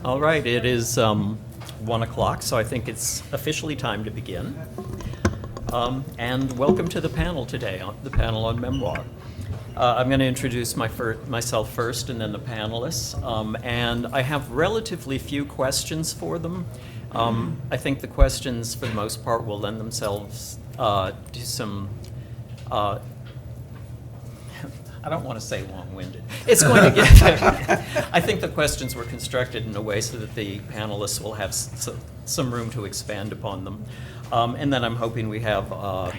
All right, it is 1 o'clock, so I think it's officially time to begin. And welcome to the panel today, the panel on memoir. I'm going to introduce myself first and then the panelists. And I have relatively few questions for them. I think the questions, for the most part, will lend themselves to some I don't want to say long-winded. It's going to get. I think the questions were constructed in a way so that the panelists will have some room to expand upon them. And then I'm hoping we have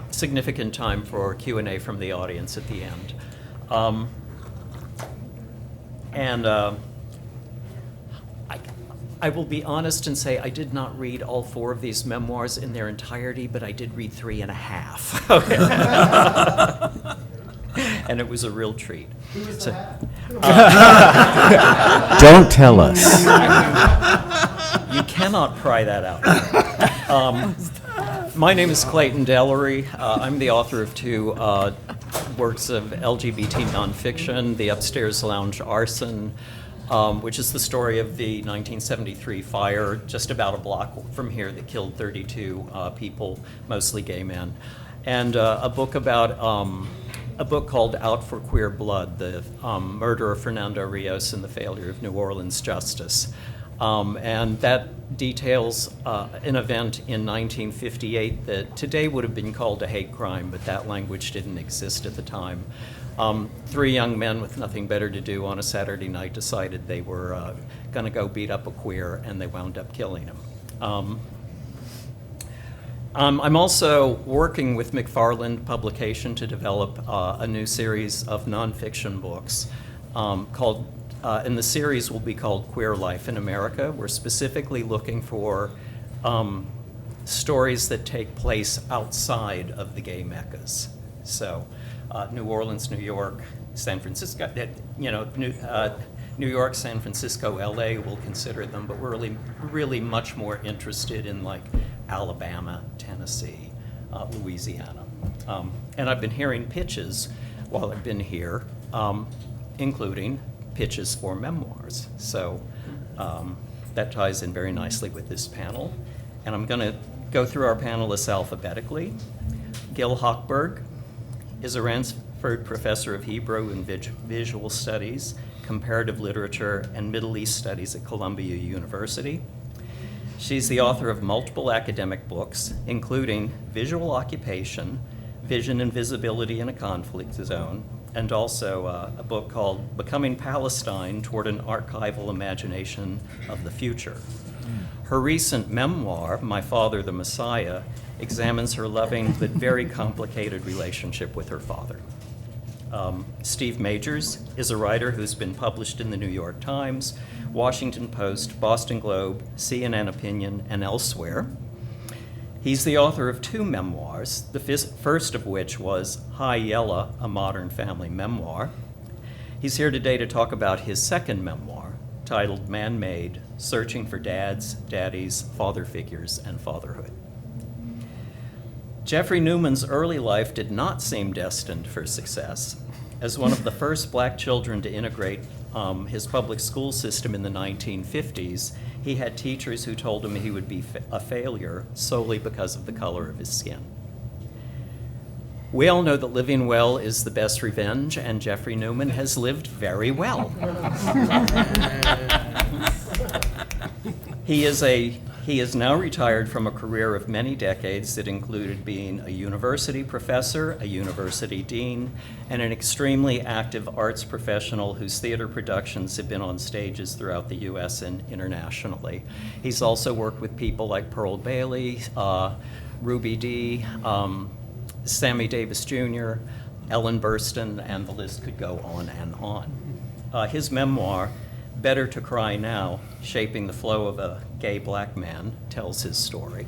significant time for Q&A from the audience at the end. I will be honest and say I did not read all 4 of these memoirs in their entirety, but I did read 3.5. Okay. And it was a real treat. So, don't tell us. You cannot pry that out. My name is Clayton Delery. I'm the author of 2 works of LGBT nonfiction, The Upstairs Lounge Arson, which is the story of the 1973 fire just about a block from here that killed 32 people, mostly gay men, and a book about a book called Out for Queer Blood, the murder of Fernando Rios and the failure of New Orleans justice. And that details an event in 1958 that today would have been called a hate crime, but that language didn't exist at the time. 3 young men with nothing better to do on a Saturday night decided they were going to go beat up a queer, and they wound up killing him. I'm also working with McFarland Publication to develop a new series of nonfiction books called, and the series will be called Queer Life in America. We're specifically looking for stories that take place outside of the gay meccas. So New Orleans, New York, San Francisco, New York, San Francisco, LA, we'll consider them, but we're really much more interested in like Alabama, Tennessee, Louisiana. And I've been hearing pitches while I've been here, including pitches for memoirs. So that ties in very nicely with this panel. And I'm going to go through our panelists alphabetically. Gil Hochberg is a Ransford Professor of Hebrew and Visual Studies, Comparative Literature, and Middle East Studies at Columbia University. She's the author of multiple academic books, including Visual Occupation, Vision and Visibility in a Conflict Zone, and also a book called Becoming Palestine Toward an Archival Imagination of the Future. Her recent memoir, My Father the Messiah, examines her loving but very complicated relationship with her father. Steve Majors is a writer who's been published in the New York Times, Washington Post, Boston Globe, CNN Opinion, and elsewhere. He's the author of 2 memoirs, the first of which was Hi Yella, A Modern Family Memoir. He's here today to talk about his second memoir, titled Man-Made, Searching for Dads, Daddies, Father Figures, and Fatherhood. Geoffrey Newman's early life did not seem destined for success. As one of the first black children to integrate his public school system in the 1950s, he had teachers who told him he would be a failure solely because of the color of his skin. We all know that living well is the best revenge, and Geoffrey Newman has lived very well. He is now retired from a career of many decades that included being a university professor, a university dean, and an extremely active arts professional whose theater productions have been on stages throughout the U.S. and internationally. He's also worked with people like Pearl Bailey, Ruby Dee, Sammy Davis Jr., Ellen Burstyn, and the list could go on and on. His memoir, Better to Cry Now, Shaping the Flow of a Gay Black Man, tells his story.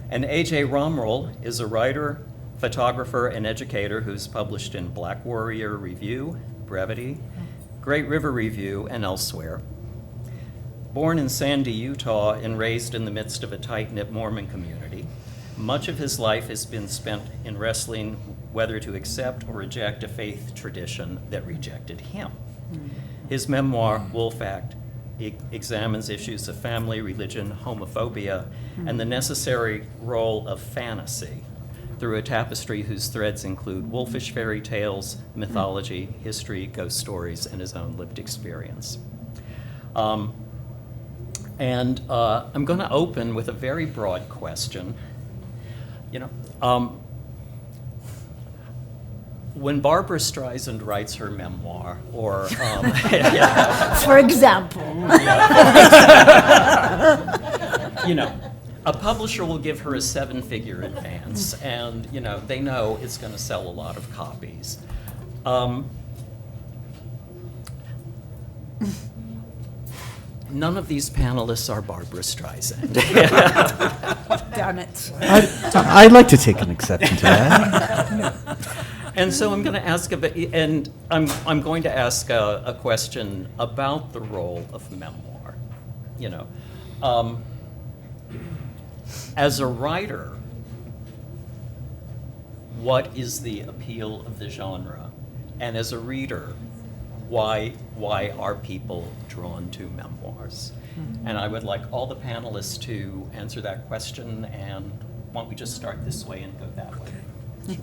And A.J. Romriell is a writer, photographer, and educator who's published in Black Warrior Review, Brevity, Great River Review, and elsewhere. Born in Sandy, Utah, and raised in the midst of a tight-knit Mormon community, much of his life has been spent in wrestling whether to accept or reject a faith tradition that rejected him. His memoir, Wolf Act, examines issues of family, religion, homophobia, and the necessary role of fantasy through a tapestry whose threads include wolfish fairy tales, mythology, history, ghost stories, and his own lived experience. I'm going to open with a very broad question. When Barbara Streisand writes her memoir, or For example. A publisher will give her a 7-figure advance, and they know it's going to sell a lot of copies. None of these panelists are Barbara Streisand. Darn it. I'd like to take an exception to that. And so I'm going to ask I'm going to ask a question about the role of memoir. As a writer, what is the appeal of the genre? And as a reader, why are people drawn to memoirs? And I would like all the panelists to answer that question, and why don't we just start this way and go that way?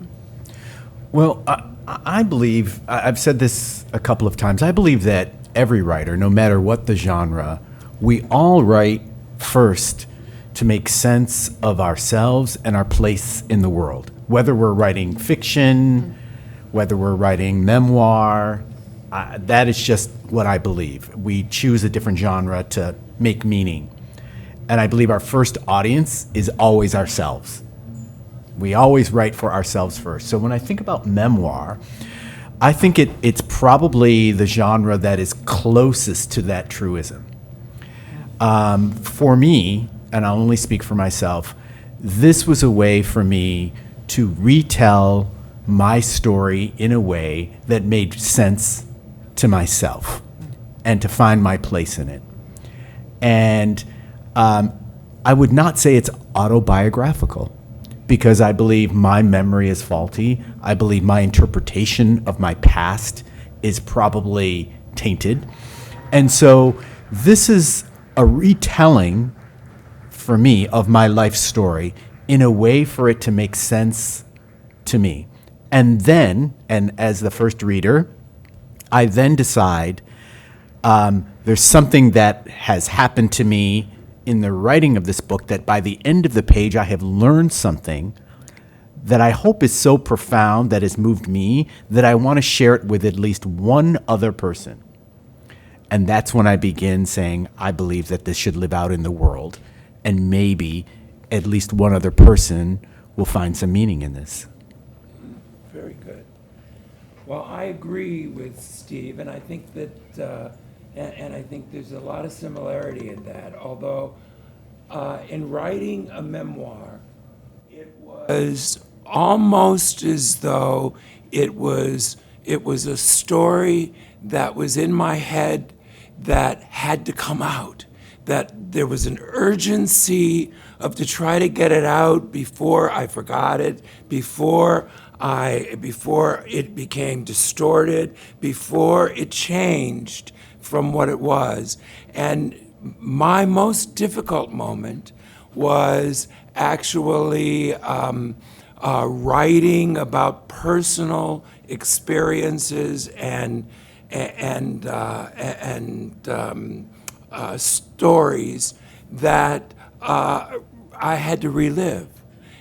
Well, I believe, I've said this a couple of times, I believe that every writer, no matter what the genre, we all write first to make sense of ourselves and our place in the world. Whether we're writing fiction, whether we're writing memoir, that is just what I believe. We choose a different genre to make meaning. And I believe our first audience is always ourselves. We always write for ourselves first. So when I think about memoir, I think it's probably the genre that is closest to that truism. For me, and I'll only speak for myself, this was a way for me to retell my story in a way that made sense to myself and to find my place in it. And I would not say it's autobiographical, because I believe my memory is faulty. I believe my interpretation of my past is probably tainted. And so this is a retelling for me of my life story in a way for it to make sense to me. And then, and as the first reader, I then decide there's something that has happened to me in the writing of this book that by the end of the page I have learned something that I hope is so profound, that has moved me, that I want to share it with at least one other person. And that's when I begin saying, I believe that this should live out in the world, and maybe at least one other person will find some meaning in this. Very good. Well, I agree with Steve, and I think that and I think there's a lot of similarity in that. Although in writing a memoir, it was almost as though it was a story that was in my head that had to come out, that there was an urgency to try to get it out before I forgot it, before it became distorted, before it changed from what it was. And my most difficult moment was actually writing about personal experiences and stories that I had to relive.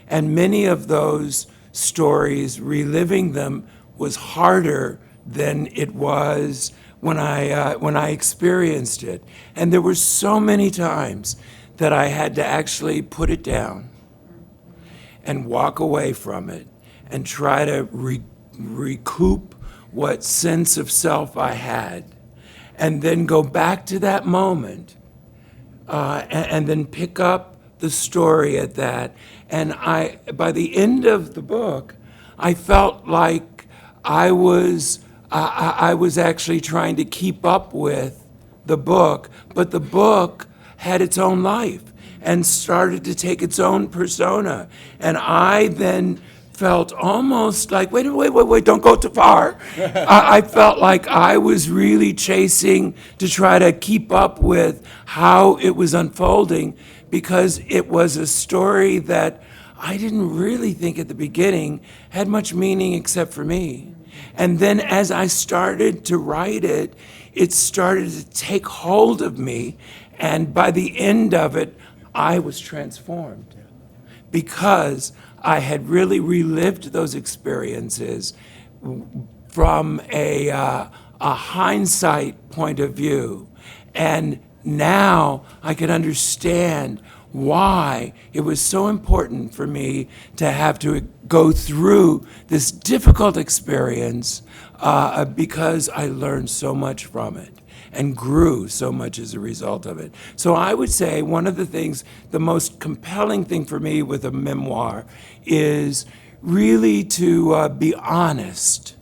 And many of those stories, reliving them was harder than it was when I experienced it. And there were so many times that I had to actually put it down and walk away from it and try to recoup what sense of self I had, and then go back to that moment and then pick up the story at that. And by the end of the book, I felt like I was actually trying to keep up with the book, but the book had its own life and started to take its own persona. And I then felt almost like, wait, don't go too far. I felt like I was really chasing to try to keep up with how it was unfolding, because it was a story that I didn't really think at the beginning had much meaning except for me. And then as I started to write it, it started to take hold of me. And by the end of it, I was transformed, because I had really relived those experiences from a hindsight point of view. And now I could understand why it was so important for me to have to go through this difficult experience, because I learned so much from it and grew so much as a result of it. So I would say one of the things, the most compelling thing for me with a memoir is really to be honest,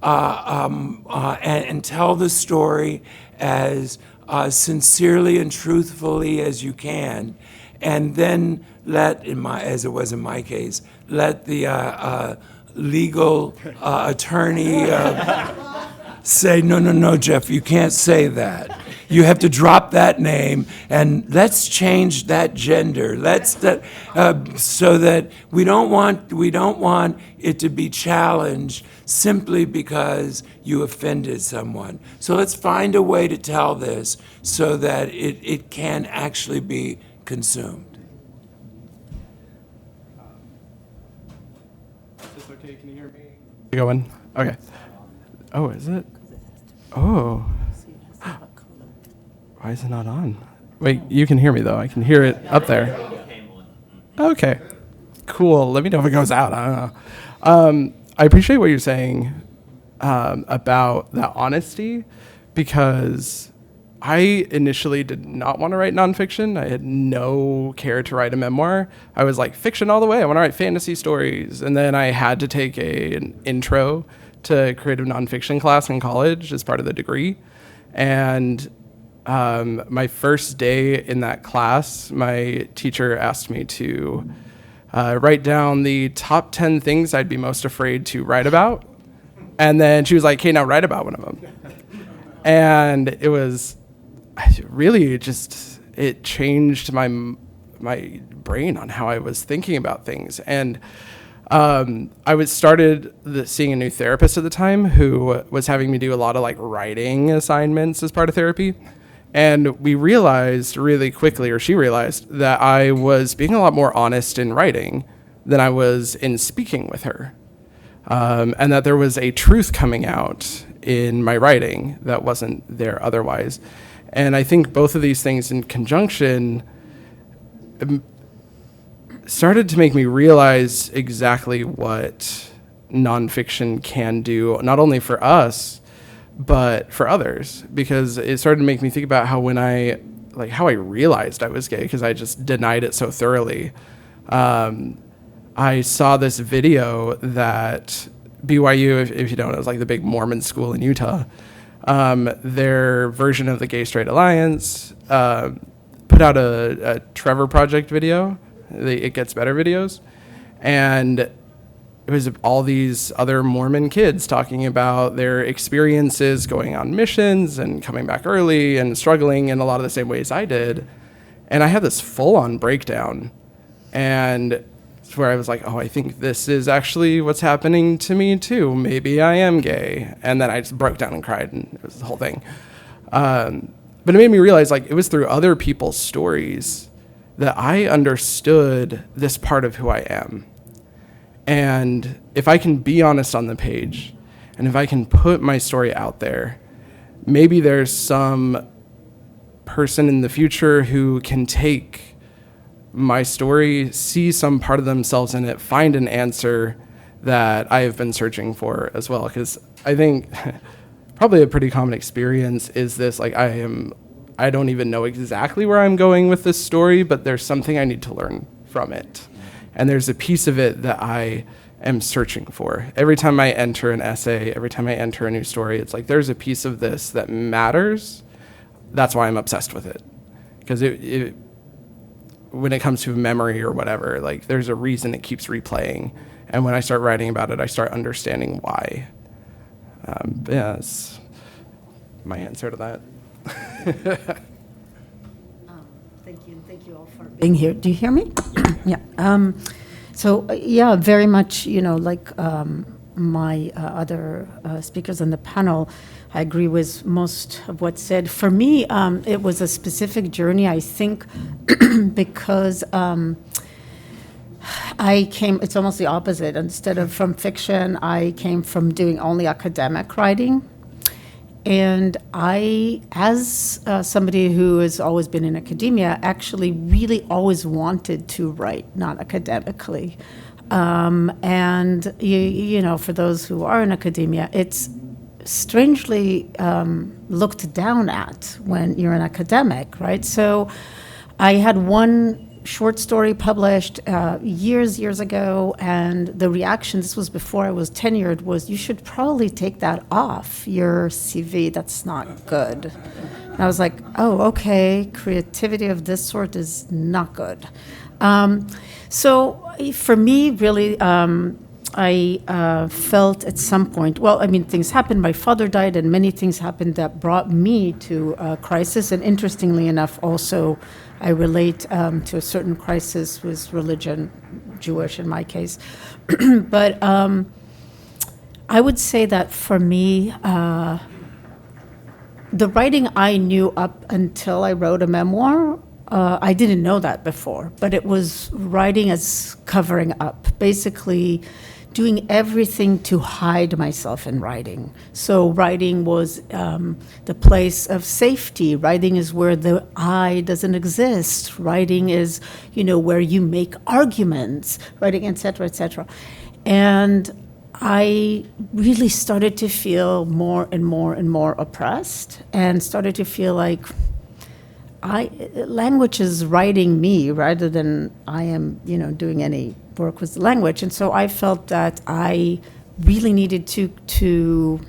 and tell the story as sincerely and truthfully as you can, and then let, as it was in my case, let the legal attorney say, no, Jeff, you can't say that. You have to drop that name, and let's change that gender. So that we don't want it to be challenged simply because you offended someone. So let's find a way to tell this so that it can actually be consumed. Is this okay? Can you hear me? Going? Okay. Oh, is it? Oh. Why is it not on? Wait, you can hear me though. I can hear it up there. Okay. Cool. Let me know if it goes out. I don't know. I appreciate what you're saying about that honesty, because I initially did not want to write nonfiction. I had no care to write a memoir. I was like, fiction all the way. I want to write fantasy stories. And then I had to take an intro to creative nonfiction class in college as part of the degree. And my first day in that class, my teacher asked me to write down the top 10 things I'd be most afraid to write about. And then she was like, okay, now write about one of them. And it was really just, it changed my brain on how I was thinking about things. And I started seeing a new therapist at the time who was having me do a lot of like writing assignments as part of therapy. And we realized really quickly, or she realized, that I was being a lot more honest in writing than I was in speaking with her. And that there was a truth coming out in my writing that wasn't there otherwise. And I think both of these things in conjunction started to make me realize exactly what nonfiction can do, not only for us, but for others, because it started to make me think about how how I realized I was gay, because I just denied it so thoroughly. I saw this video that BYU, if you don't know, it was like the big Mormon school in Utah. Their version of the Gay Straight Alliance put out a Trevor Project video, the It Gets Better videos, and it was all these other Mormon kids talking about their experiences going on missions and coming back early and struggling in a lot of the same ways I did. And I had this full-on breakdown, and it's where I was like, oh, I think this is actually what's happening to me too. Maybe I am gay. And then I just broke down and cried, and it was the whole thing. But it made me realize, like, it was through other people's stories that I understood this part of who I am. And if I can be honest on the page, and if I can put my story out there, maybe there's some person in the future who can take my story, see some part of themselves in it, find an answer that I have been searching for as well. Because I think probably a pretty common experience is this, like, I don't even know exactly where I'm going with this story, but there's something I need to learn from it. And there's a piece of it that I am searching for. Every time I enter an essay, every time I enter a new story, it's like there's a piece of this that matters. That's why I'm obsessed with it. Because when it comes to memory or whatever, like there's a reason it keeps replaying. And when I start writing about it, I start understanding why. Yeah, that's my answer to that. Thank you, and thank you all for being here. Do you hear me? Yeah. Yeah, very much, like my other speakers on the panel, I agree with most of what's said. For me, it was a specific journey, I think, because it's almost the opposite. Instead of from fiction, I came from doing only academic writing. And I, as somebody who has always been in academia, actually really always wanted to write, not academically. And, for those who are in academia, it's strangely looked down at when you're an academic, right? So I had one short story published years ago, and the reaction, this was before I was tenured, was, you should probably take that off your CV, that's not good. And I was like, oh, okay, creativity of this sort is not good. So for me, really, I felt at some point, things happened. My father died, and many things happened that brought me to a crisis. And interestingly enough, also, I relate to a certain crisis with religion, Jewish in my case. But I would say that for me, the writing I knew up until I wrote a memoir, I didn't know that before, but it was writing as covering up, basically doing everything to hide myself in writing. So writing was the place of safety. Writing is where the I doesn't exist. Writing is, where you make arguments, writing, et cetera, et cetera. And I really started to feel more and more and more oppressed, and started to feel like language is writing me rather than I am, doing any work with the language. And so I felt that I really needed to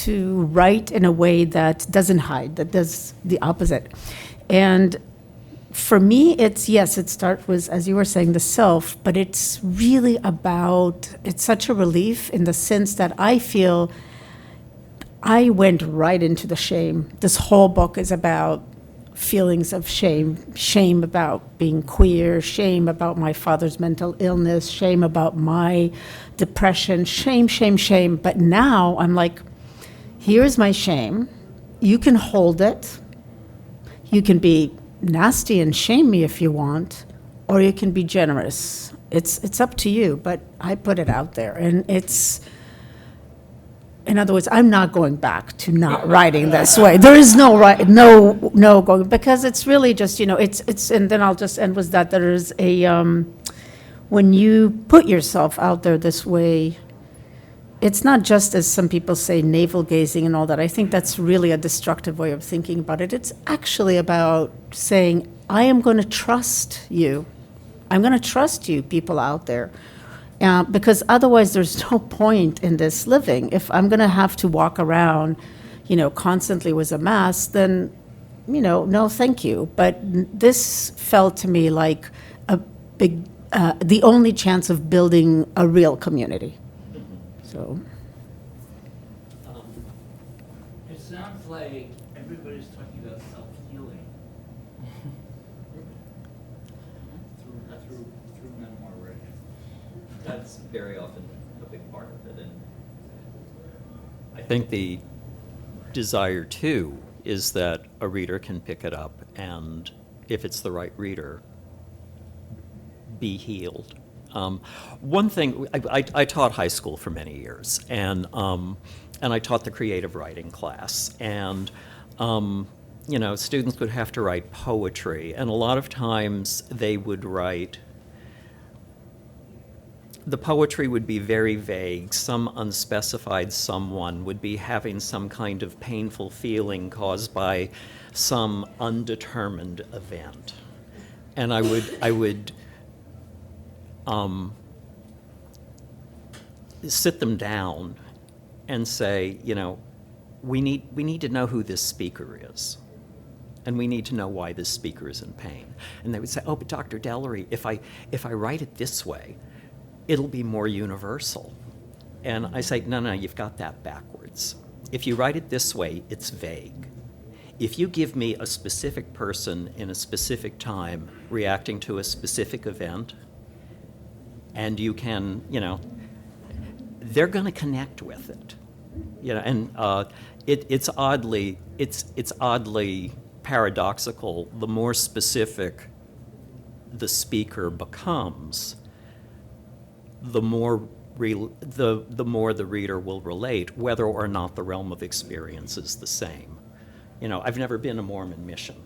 write in a way that doesn't hide, that does the opposite. And for me, it starts with, as you were saying, the self, but it's really it's such a relief in the sense that I feel I went right into the shame. This whole book is about feelings of shame about being queer, shame about my father's mental illness, shame about my depression, shame. But now I'm like, here's my shame. You can hold it. You can be nasty and shame me if you want, or you can be generous. It's up to you, but I put it out there. And in other words, I'm not going back to not writing this way. There is no going, because it's really just, it's, and then I'll just end with that. There is when you put yourself out there this way, it's not just, as some people say, navel gazing and all that. I think that's really a destructive way of thinking about it. It's actually about saying, I am going to trust you. I'm going to trust you, people out there. Because otherwise there's no point in this living. If I'm going to have to walk around, constantly with a mask, then, no, thank you. But this felt to me like the only chance of building a real community. So. It sounds like everybody's talking about self-healing through memoir writing. That's very often a big part of it. And I think the desire, too, is that a reader can pick it up and, if it's the right reader, be healed. One thing, I taught high school for many years, and I taught the creative writing class. And, students would have to write poetry, and a lot of times they would write, the poetry would be very vague. Some unspecified someone would be having some kind of painful feeling caused by some undetermined event. And I would sit them down and say, we need to know who this speaker is. and we need to know why this speaker is in pain. And they would say, oh, but Dr. Delery, if I write it this way, it'll be more universal. And I say, no, you've got that backwards. If you write it this way, it's vague. If you give me a specific person in a specific time reacting to a specific event, and you can, they're going to connect with it. And it's oddly paradoxical. The more specific the speaker becomes, the more the reader will relate, whether or not the realm of experience is the same. I've never been a Mormon mission,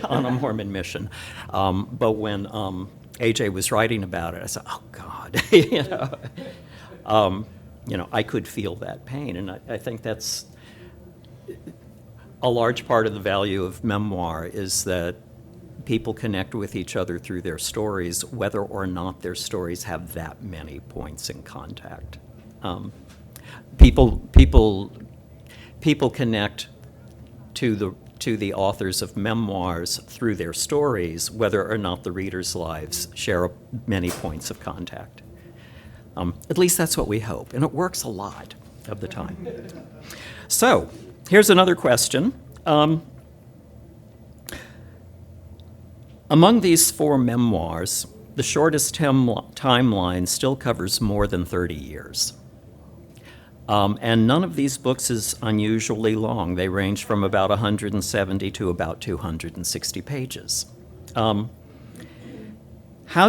on a Mormon mission, but when AJ was writing about it, I said, oh God, I could feel that pain, and I think that's a large part of the value of memoir, is that people connect with each other through their stories, whether or not their stories have that many points in contact. People connect to the authors of memoirs through their stories, whether or not the readers' lives share many points of contact. At least that's what we hope, and it works a lot of the time. So, here's another question. Among these 4 memoirs, the shortest timeline still covers more than 30 years. And none of these books is unusually long. They range from about 170 to about 260 pages. How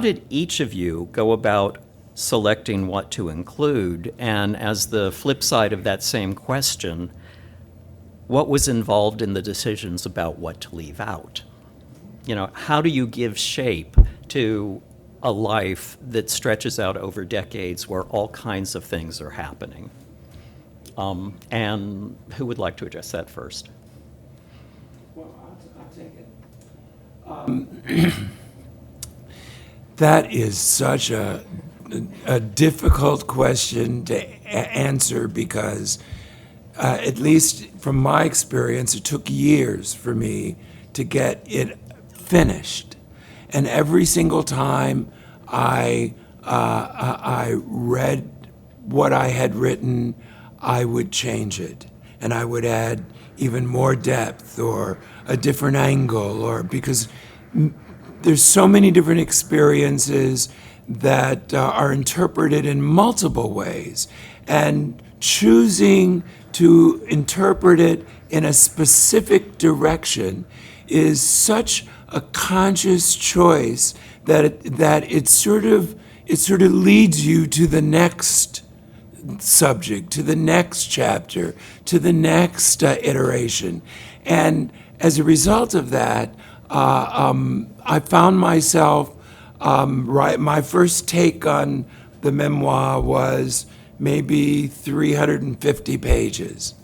did each of you go about selecting what to include? And as the flip side of that same question, what was involved in the decisions about what to leave out? How do you give shape to a life that stretches out over decades where all kinds of things are happening? And who would like to address that first? Well, I'll take it. That is such a difficult question to answer because, at least from my experience, it took years for me to get it finished. And every single time I read what I had written, I would change it. And I would add even more depth or a different angle, or because there's so many different experiences that are interpreted in multiple ways. And choosing to interpret it in a specific direction is such a conscious choice that it sort of leads you to the next subject, to the next chapter, to the next iteration. And as a result of that, I found myself, my first take on the memoir was maybe 350 pages.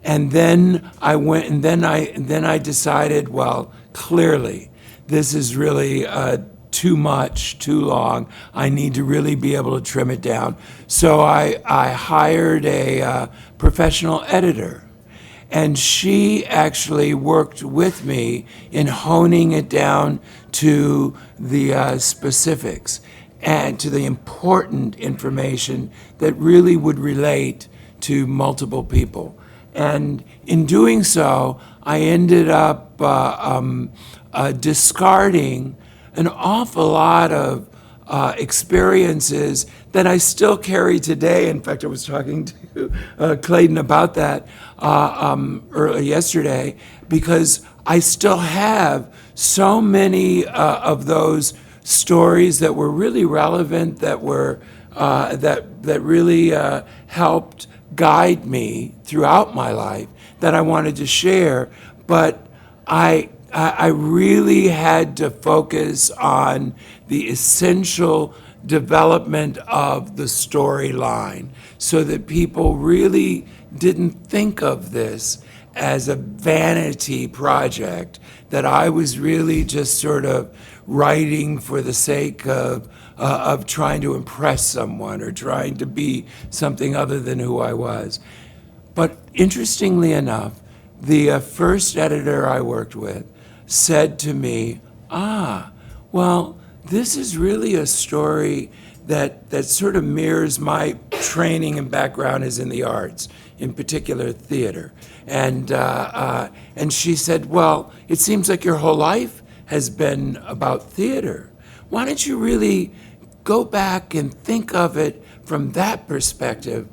And then I went, and then I decided, well, clearly, this is really too much, too long. I need to really be able to trim it down. So I hired a professional editor, and she actually worked with me in honing it down to the specifics and to the important information that really would relate to multiple people. And in doing so, I ended up discarding an awful lot of experiences that I still carry today. In fact, I was talking to Clayton about that earlier yesterday, because I still have so many of those stories that were really relevant, that were that really helped guide me throughout my life, that I wanted to share. But I really had to focus on the essential development of the storyline so that people really didn't think of this as a vanity project, that I was really just sort of writing for the sake of trying to impress someone or trying to be something other than who I was. But interestingly enough, the first editor I worked with said to me, well, this is really a story that sort of mirrors my training and background is in the arts, in particular theater. And she said, well, it seems like your whole life has been about theater. Why don't you really go back and think of it from that perspective?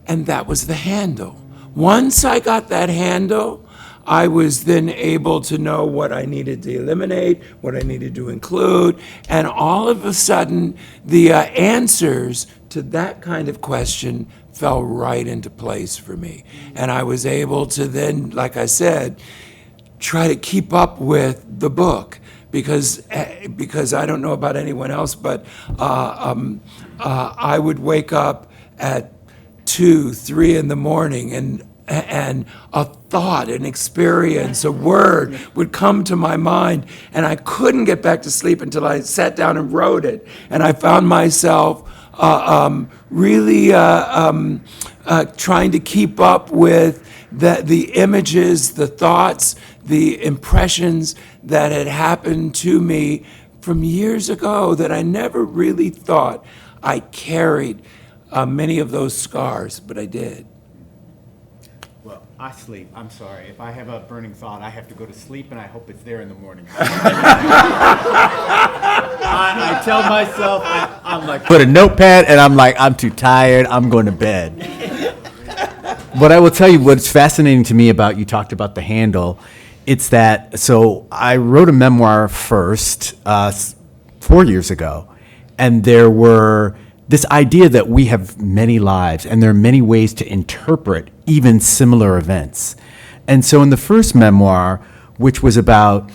And that was the handle. Once I got that handle, I was then able to know what I needed to eliminate, what I needed to include, and all of a sudden, the answers to that kind of question fell right into place for me. And I was able to then, like I said, try to keep up with the book. Because I don't know about anyone else, but I would wake up at 2, 3 in the morning, and a thought, an experience, a word would come to my mind, and I couldn't get back to sleep until I sat down and wrote it. And I found myself really trying to keep up with the images, the thoughts, the impressions that had happened to me from years ago that I never really thought I carried many of those scars, but I did. Well, I sleep. I'm sorry. If I have a burning thought, I have to go to sleep, and I hope it's there in the morning. I tell myself, I'm like, put a notepad, and I'm like, I'm too tired. I'm going to bed. But I will tell you what's fascinating to me about, you talked about the handle. It's that, so I wrote a memoir first 4 years ago, and there were this idea that we have many lives and there are many ways to interpret even similar events. And so in the first memoir, which was about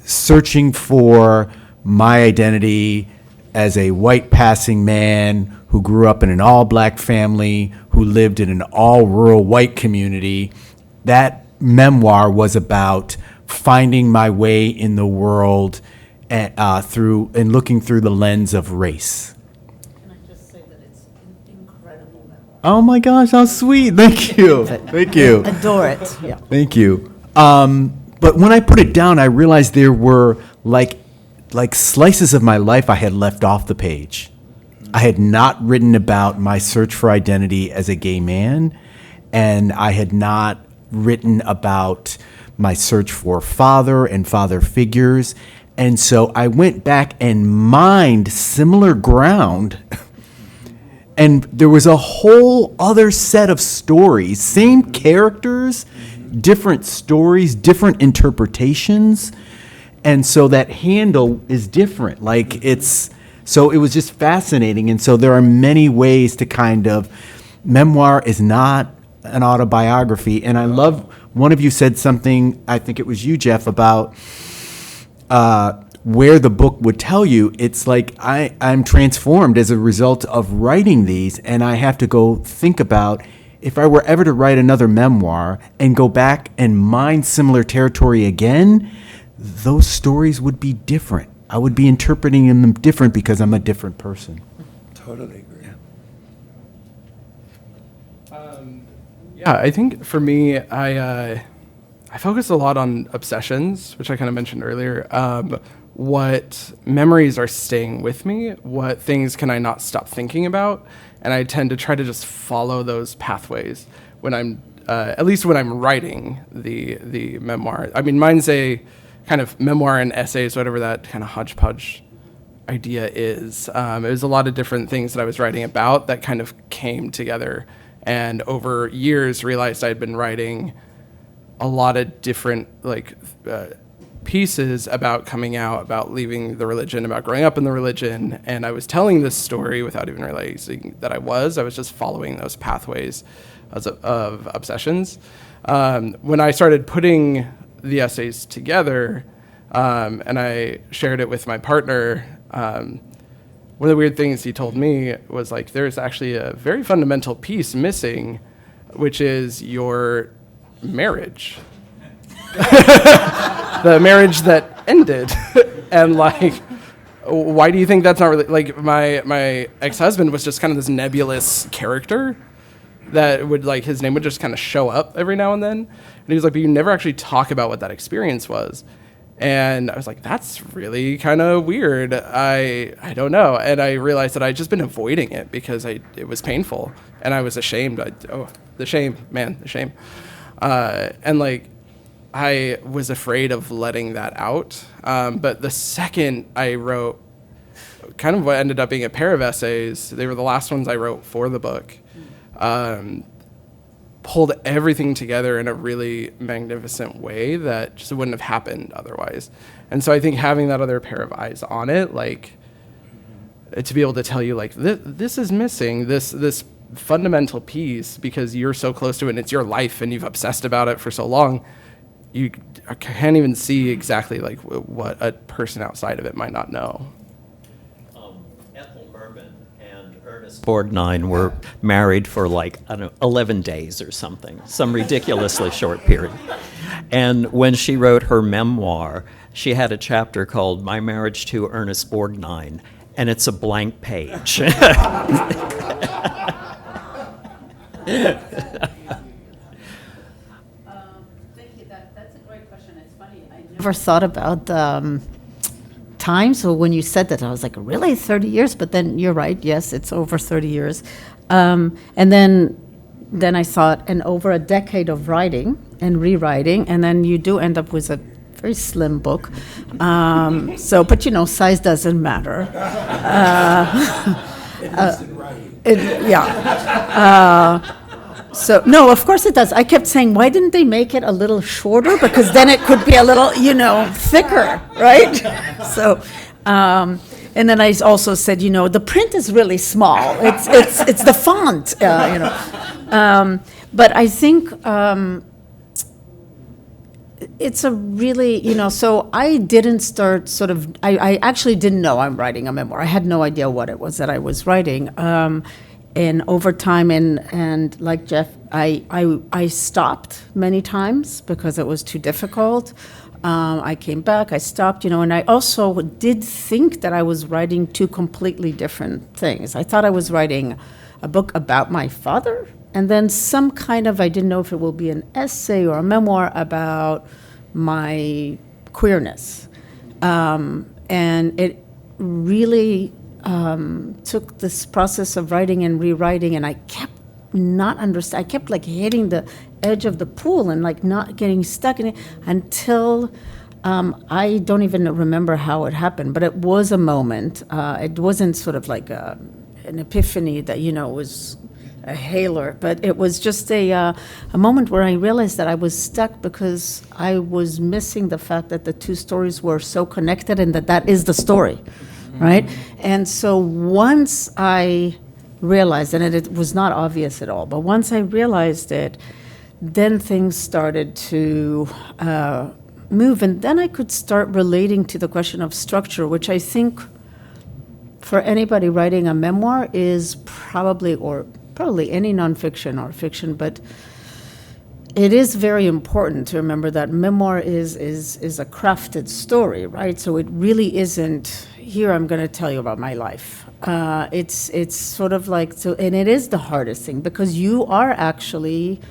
searching for my identity as a white passing man who grew up in an all-black family, who lived in an all-rural white community, that memoir was about finding my way in the world and looking through the lens of race. Can I just say that it's an incredible memoir? Oh my gosh, how sweet. Thank you. Thank you. Adore it, yeah. Thank you. But when I put it down, I realized there were like slices of my life I had left off the page. I had not written about my search for identity as a gay man, and I had not written about my search for father and father figures. And so I went back and mined similar ground. And there was a whole other set of stories, same characters, different stories, different interpretations. And so that handle is different. So it was just fascinating. And so there are many ways to memoir is not an autobiography. And I love, one of you said something, I think it was you, Jeff, about where the book would tell you. It's like I'm transformed as a result of writing these, and I have to go think about, if I were ever to write another memoir and go back and mine similar territory again, those stories would be different. I would be interpreting them different because I'm a different person. Totally agree. Yeah, I think for me, I focus a lot on obsessions, which I kind of mentioned earlier. What memories are staying with me? What things can I not stop thinking about? And I tend to try to just follow those pathways when I'm, at least when I'm writing the memoir. I mean, mine's a kind of memoir and essays, whatever that kind of hodgepodge idea is. It was a lot of different things that I was writing about that kind of came together, and over years realized I'd been writing a lot of different pieces about coming out, about leaving the religion, about growing up in the religion, and I was telling this story without even realizing that I was just following those pathways of obsessions. When I started putting the essays together, and I shared it with my partner, one of the weird things he told me was there's actually a very fundamental piece missing, which is your marriage. The marriage that ended. And why do you think that's not really, my ex-husband was just kind of this nebulous character that would his name would just kind of show up every now and then. And he was like, but you never actually talk about what that experience was. And I was like, that's really kind of weird. I don't know. And I realized that I'd just been avoiding it because it was painful and I was ashamed. The shame, man, the shame. And like, I was afraid of letting that out. But the second I wrote kind of what ended up being a pair of essays, they were the last ones I wrote for the book, pulled everything together in a really magnificent way that just wouldn't have happened otherwise. And so I think having that other pair of eyes on it, like, to be able to tell you, like, this is missing, this fundamental piece, because you're so close to it and it's your life and you've obsessed about it for so long, you can't even see exactly, like, what a person outside of it might not know. Borgnine were married for like, I don't know, 11 days or something, some ridiculously short period. And when she wrote her memoir, she had a chapter called My Marriage to Ernest Borgnine, and it's a blank page. Thank you. That's a great question. It's funny. I never thought about the time. So when you said that, I was like, really, 30 years? But then you're right. Yes, it's over 30 years. And then I thought, and over a decade of writing and rewriting, and then you do end up with a very slim book. But you know, size doesn't matter. So, no, of course it does. I kept saying, why didn't they make it a little shorter? Because then it could be a little, thicker, right? So, and then I also said, the print is really small. It's the font, But I think it's a really, so I didn't start I actually didn't know I'm writing a memoir. I had no idea what it was that I was writing. And over time, and like Jeff, I stopped many times because it was too difficult. I came back, I stopped, and I also did think that I was writing two completely different things. I thought I was writing a book about my father, and then some kind of, I didn't know if it will be an essay or a memoir about my queerness. And it really took this process of writing and rewriting, and I kept not understand. I kept like hitting the edge of the pool and like not getting stuck in it until I don't even remember how it happened, but it was a moment. It wasn't sort of like an epiphany that was a hailer, but it was just a moment where I realized that I was stuck because I was missing the fact that the two stories were so connected and that is the story. Right? And so once I realized, and it was not obvious at all, but once I realized it, then things started to move. And then I could start relating to the question of structure, which I think for anybody writing a memoir is probably any nonfiction or fiction, but it is very important to remember that memoir is a crafted story, right? So it really isn't, here I'm going to tell you about my life. It's sort of like, so, and it is the hardest thing because you are actually,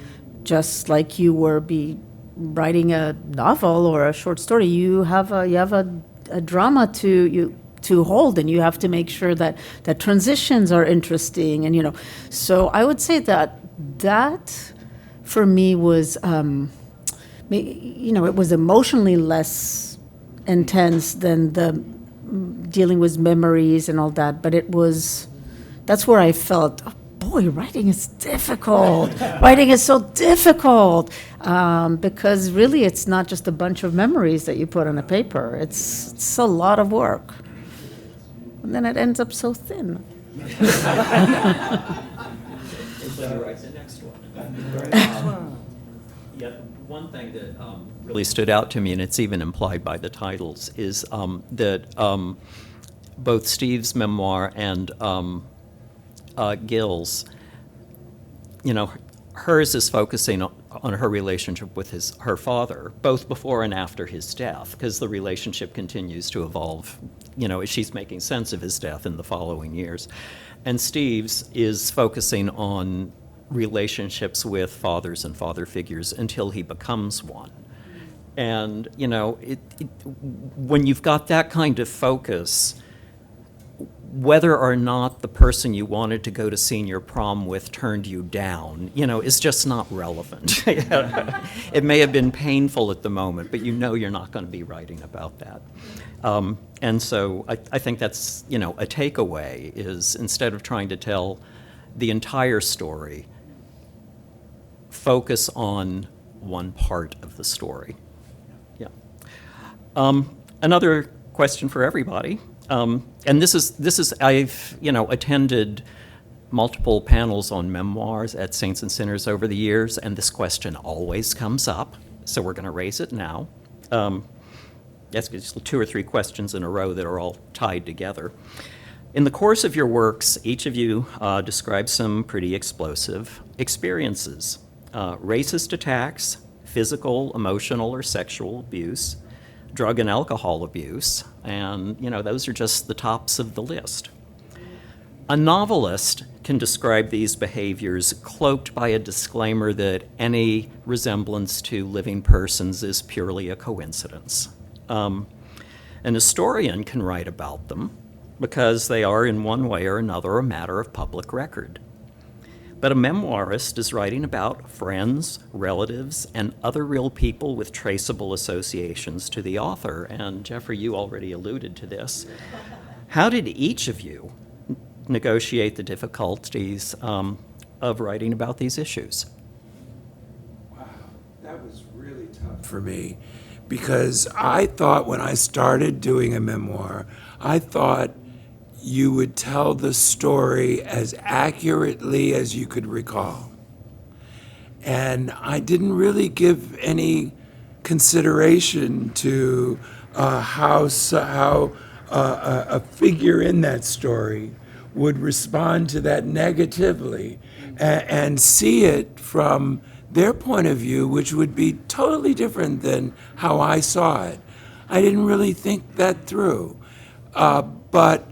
just like you were writing a novel or a short story, you have a drama to hold, and you have to make sure that transitions are interesting, and so I would say that for me was, it was emotionally less intense than the dealing with memories and all that, but that's where I felt, oh boy, writing is difficult. Writing is so difficult because really it's not just a bunch of memories that you put on a paper. It's a lot of work. And then it ends up so thin. One thing that really stood out to me, and it's even implied by the titles, is that both Steve's memoir and Gil's, hers is focusing on her relationship with her father, both before and after his death, because the relationship continues to evolve, as she's making sense of his death in the following years. And Steve's is focusing on relationships with fathers and father figures until he becomes one. And, when you've got that kind of focus, whether or not the person you wanted to go to senior prom with turned you down, is just not relevant. It may have been painful at the moment, but you're not going to be writing about that. And so I think that's, a takeaway is instead of trying to tell the entire story, focus on one part of the story. Yeah. Another question for everybody. And this is I've attended multiple panels on memoirs at Saints and Sinners over the years, and this question always comes up, so we're going to raise it now. Yes, just 2 or 3 questions in a row that are all tied together. In the course of your works, each of you describes some pretty explosive experiences. Racist attacks, physical, emotional, or sexual abuse, drug and alcohol abuse, and those are just the tops of the list. A novelist can describe these behaviors cloaked by a disclaimer that any resemblance to living persons is purely a coincidence. An historian can write about them because they are in one way or another a matter of public record. But a memoirist is writing about friends, relatives, and other real people with traceable associations to the author. And Geoffrey, you already alluded to this. How did each of you negotiate the difficulties of writing about these issues? Wow, that was really tough for me because I thought when I started doing a memoir, I thought you would tell the story as accurately as you could recall. And I didn't really give any consideration to how a figure in that story would respond to that negatively and see it from their point of view, which would be totally different than how I saw it. I didn't really think that through. But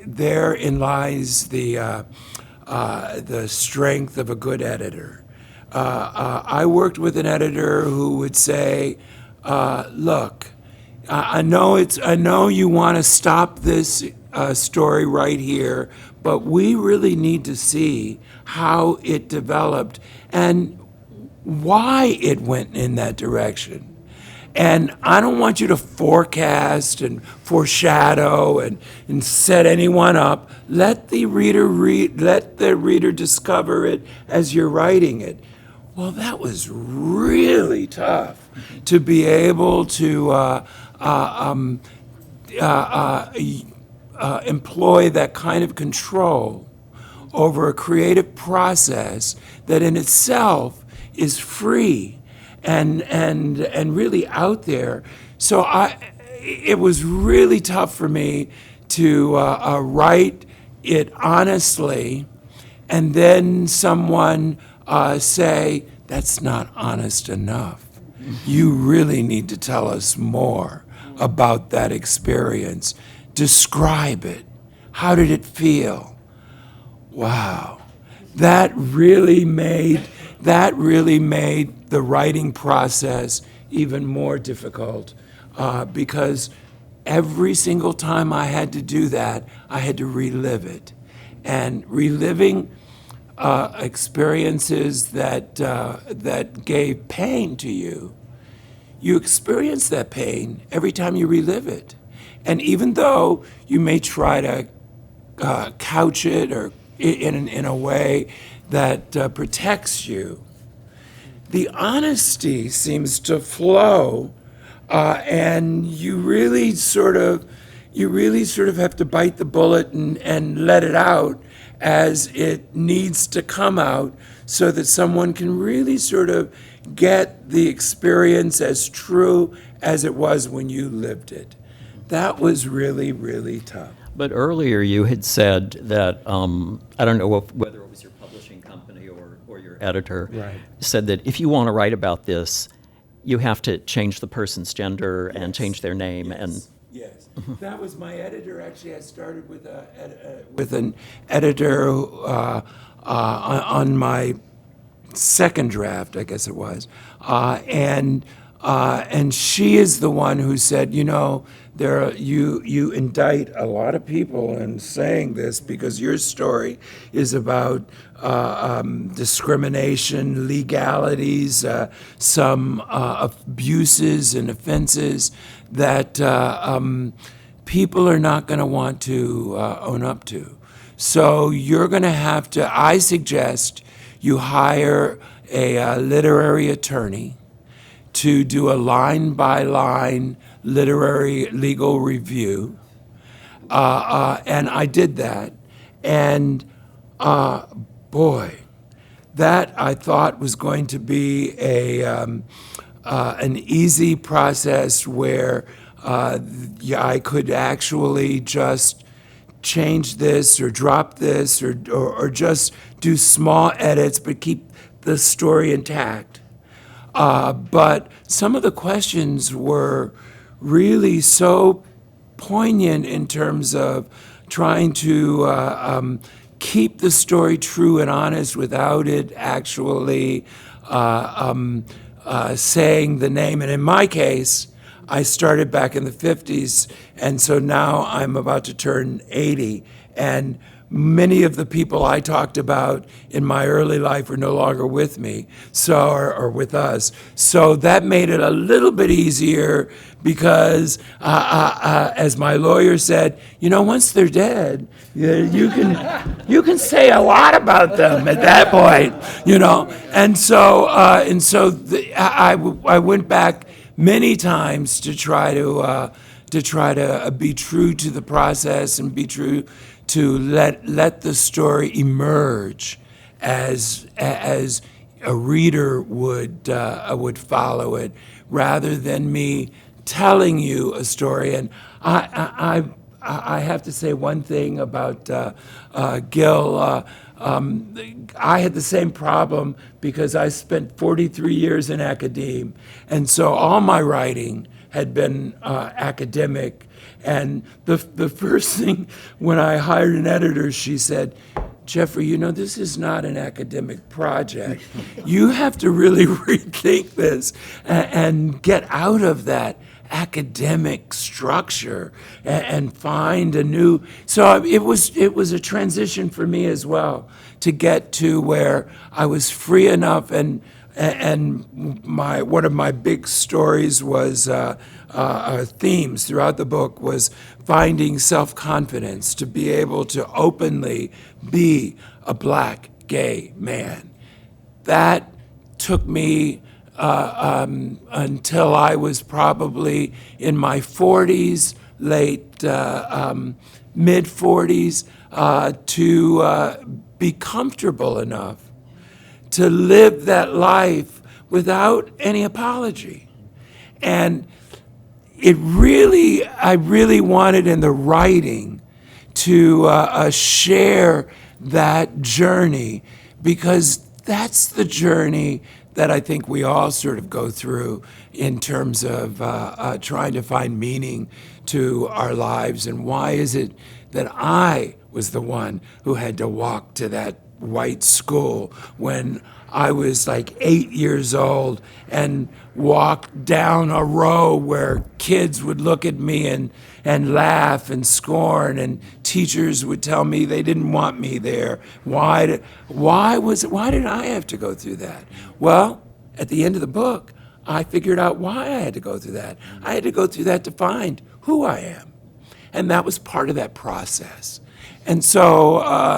therein lies the strength of a good editor. I worked with an editor who would say, "Look, I know you want to stop this story right here, but we really need to see how it developed and why it went in that direction. And I don't want you to forecast and foreshadow and set anyone up. Let the reader discover it as you're writing it." Well, that was really tough to be able to employ that kind of control over a creative process that in itself is free and really out there. So it was really tough for me to write it honestly, and then someone say, "That's not honest enough. You really need to tell us more about that experience. Describe it. How did it feel?" Wow. That really made the writing process even more difficult because every single time I had to do that, I had to relive it. And reliving experiences that gave pain to you, you experience that pain every time you relive it. And even though you may try to couch it or in a way that protects you, the honesty seems to flow, and you really sort of have to bite the bullet and let it out as it needs to come out, so that someone can really sort of get the experience as true as it was when you lived it. That was really, really tough. But earlier you had said that, I don't know whether it was your publishing company or your editor, Right. said that if you want to write about this, you have to change the person's gender and change their name. And Yes, that was my editor. Actually, I started with an editor on my second draft, I guess it was, and she is the one who said, you indict a lot of people in saying this because your story is about discrimination, legalities, some abuses and offenses that people are not going to want to own up to. So you're going to have to, I suggest you hire a literary attorney to do a line-by-line literary legal review. And I did that. And boy, that I thought was going to be an easy process where I could actually just change this or drop this or just do small edits but keep the story intact. But some of the questions were really so poignant in terms of trying to keep the story true and honest without it actually saying the name. And in my case, I started back in the 50s, and so now I'm about to turn 80. And many of the people I talked about in my early life are no longer with me, or with us. So that made it a little bit easier because, as my lawyer said, once they're dead, you can say a lot about them at that point, And so, I went back many times to try to be true to the process and be true to let the story emerge as a reader would follow it, rather than me telling you a story. And I have to say one thing about Gil. I had the same problem because I spent 43 years in academia, and so all my writing had been academic. And the first thing when I hired an editor, she said, Geoffrey, this is not an academic project. You have to really rethink this and get out of that academic structure and find a new. So it was a transition for me as well to get to where I was free enough, and one of my big stories was themes throughout the book was finding self-confidence to be able to openly be a black gay man. That took me until I was probably in my 40s, late mid 40s, to be comfortable enough to live that life without any apology. And I really wanted in the writing to share that journey, because that's the journey that I think we all sort of go through in terms of trying to find meaning to our lives. And why is it that I was the one who had to walk to that white school when I was like 8 years old and walk down a row where kids would look at me and laugh and scorn, and teachers would tell me they didn't want me there. Why did I have to go through that? Well, at the end of the book, I figured out why I had to go through that. I had to go through that to find who I am. And that was part of that process. And so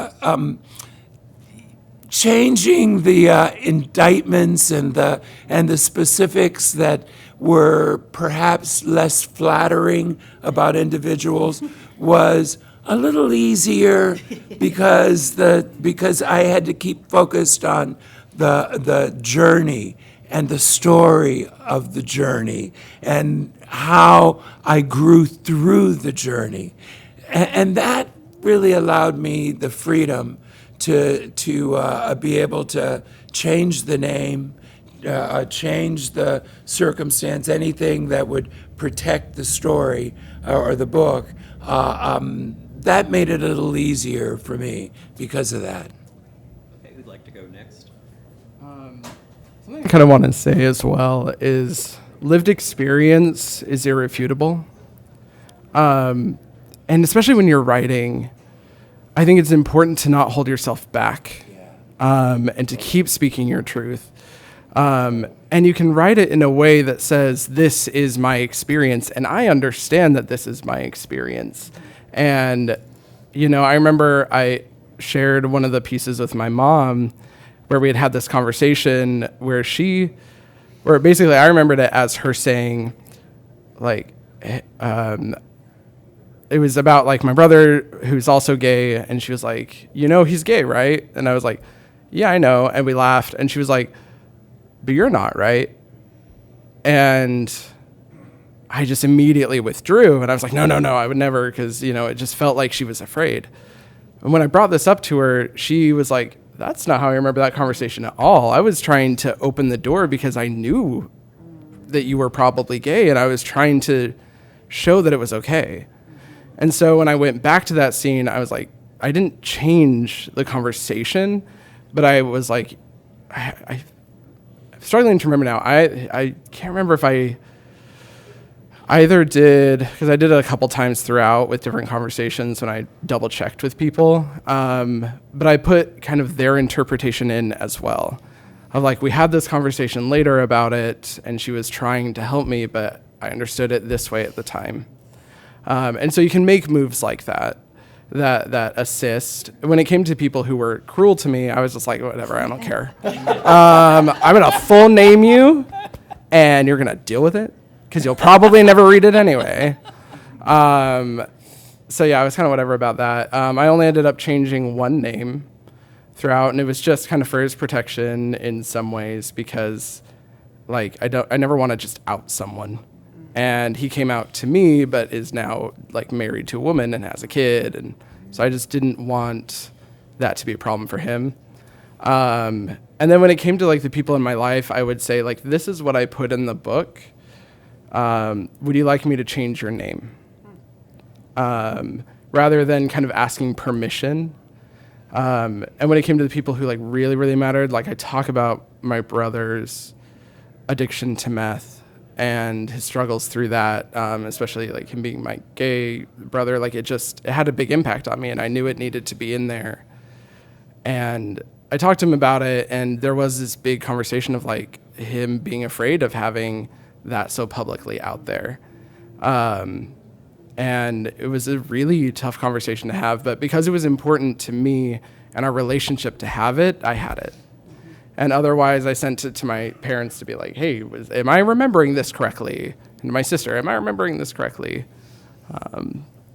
changing the indictments and the specifics that were perhaps less flattering about individuals was a little easier because I had to keep focused on the journey and the story of the journey and how I grew through the journey. And that really allowed me the freedom to be able to change the name, change the circumstance, anything that would protect the story or the book. That made it a little easier for me because of that. Okay, who'd like to go next? Something I kind of want to say as well is lived experience is irrefutable. And especially when you're writing, I think it's important to not hold yourself back, and to keep speaking your truth. And you can write it in a way that says, this is my experience, and I understand that this is my experience. And, I remember I shared one of the pieces with my mom where we had this conversation where basically I remembered it as her saying, like, it was about like my brother who's also gay, and she was like, he's gay, right? And I was like, yeah, I know. And we laughed, and she was like, but you're not, right? And I just immediately withdrew, and I was like, no, I would never, because, it just felt like she was afraid. And when I brought this up to her, she was like, that's not how I remember that conversation at all. I was trying to open the door because I knew that you were probably gay, and I was trying to show that it was okay. And so when I went back to that scene, I was like, I didn't change the conversation, but I was like, I'm struggling to remember now. I can't remember if I either did, because I did it a couple times throughout with different conversations when I double checked with people, but I put kind of their interpretation in as well. Of like, we had this conversation later about it, and she was trying to help me, but I understood it this way at the time. And so you can make moves like that assist. When it came to people who were cruel to me, I was just like, whatever, I don't care. I'm going to full name you, and you're going to deal with it, because you'll probably never read it anyway. So yeah, I was kind of whatever about that. I only ended up changing one name throughout, and it was just kind of for his protection in some ways, because like I never want to just out someone. And he came out to me, but is now like married to a woman and has a kid, and so I just didn't want that to be a problem for him. And then when it came to like the people in my life, I would say like, this is what I put in the book. Would you like me to change your name? Rather than kind of asking permission. And when it came to the people who like really, really mattered, like I talk about my brother's addiction to meth and his struggles through that, especially like him being my gay brother, like it had a big impact on me, and I knew it needed to be in there. And I talked to him about it, and there was this big conversation of like him being afraid of having that so publicly out there. And it was a really tough conversation to have, but because it was important to me and our relationship to have it, I had it. And otherwise, I sent it to my parents to be like, hey, am I remembering this correctly? And my sister, am I remembering this correctly?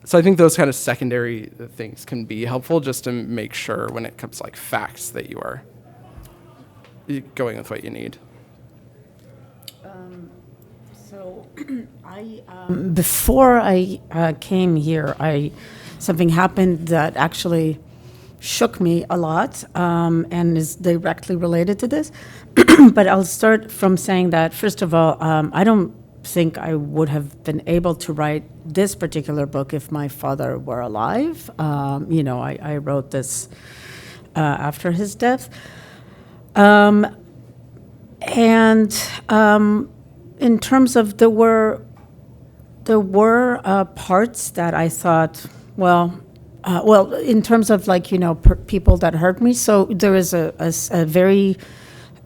So I think those kind of secondary things can be helpful just to make sure when it comes to like facts that you are going with what you need. So before I came here, something happened that actually shook me a lot, and is directly related to this. But I'll start from saying that, first of all, I don't think I would have been able to write this particular book if my father were alive. I wrote this after his death. In terms of there were parts that I thought, in terms of like, people that hurt me. So there is a very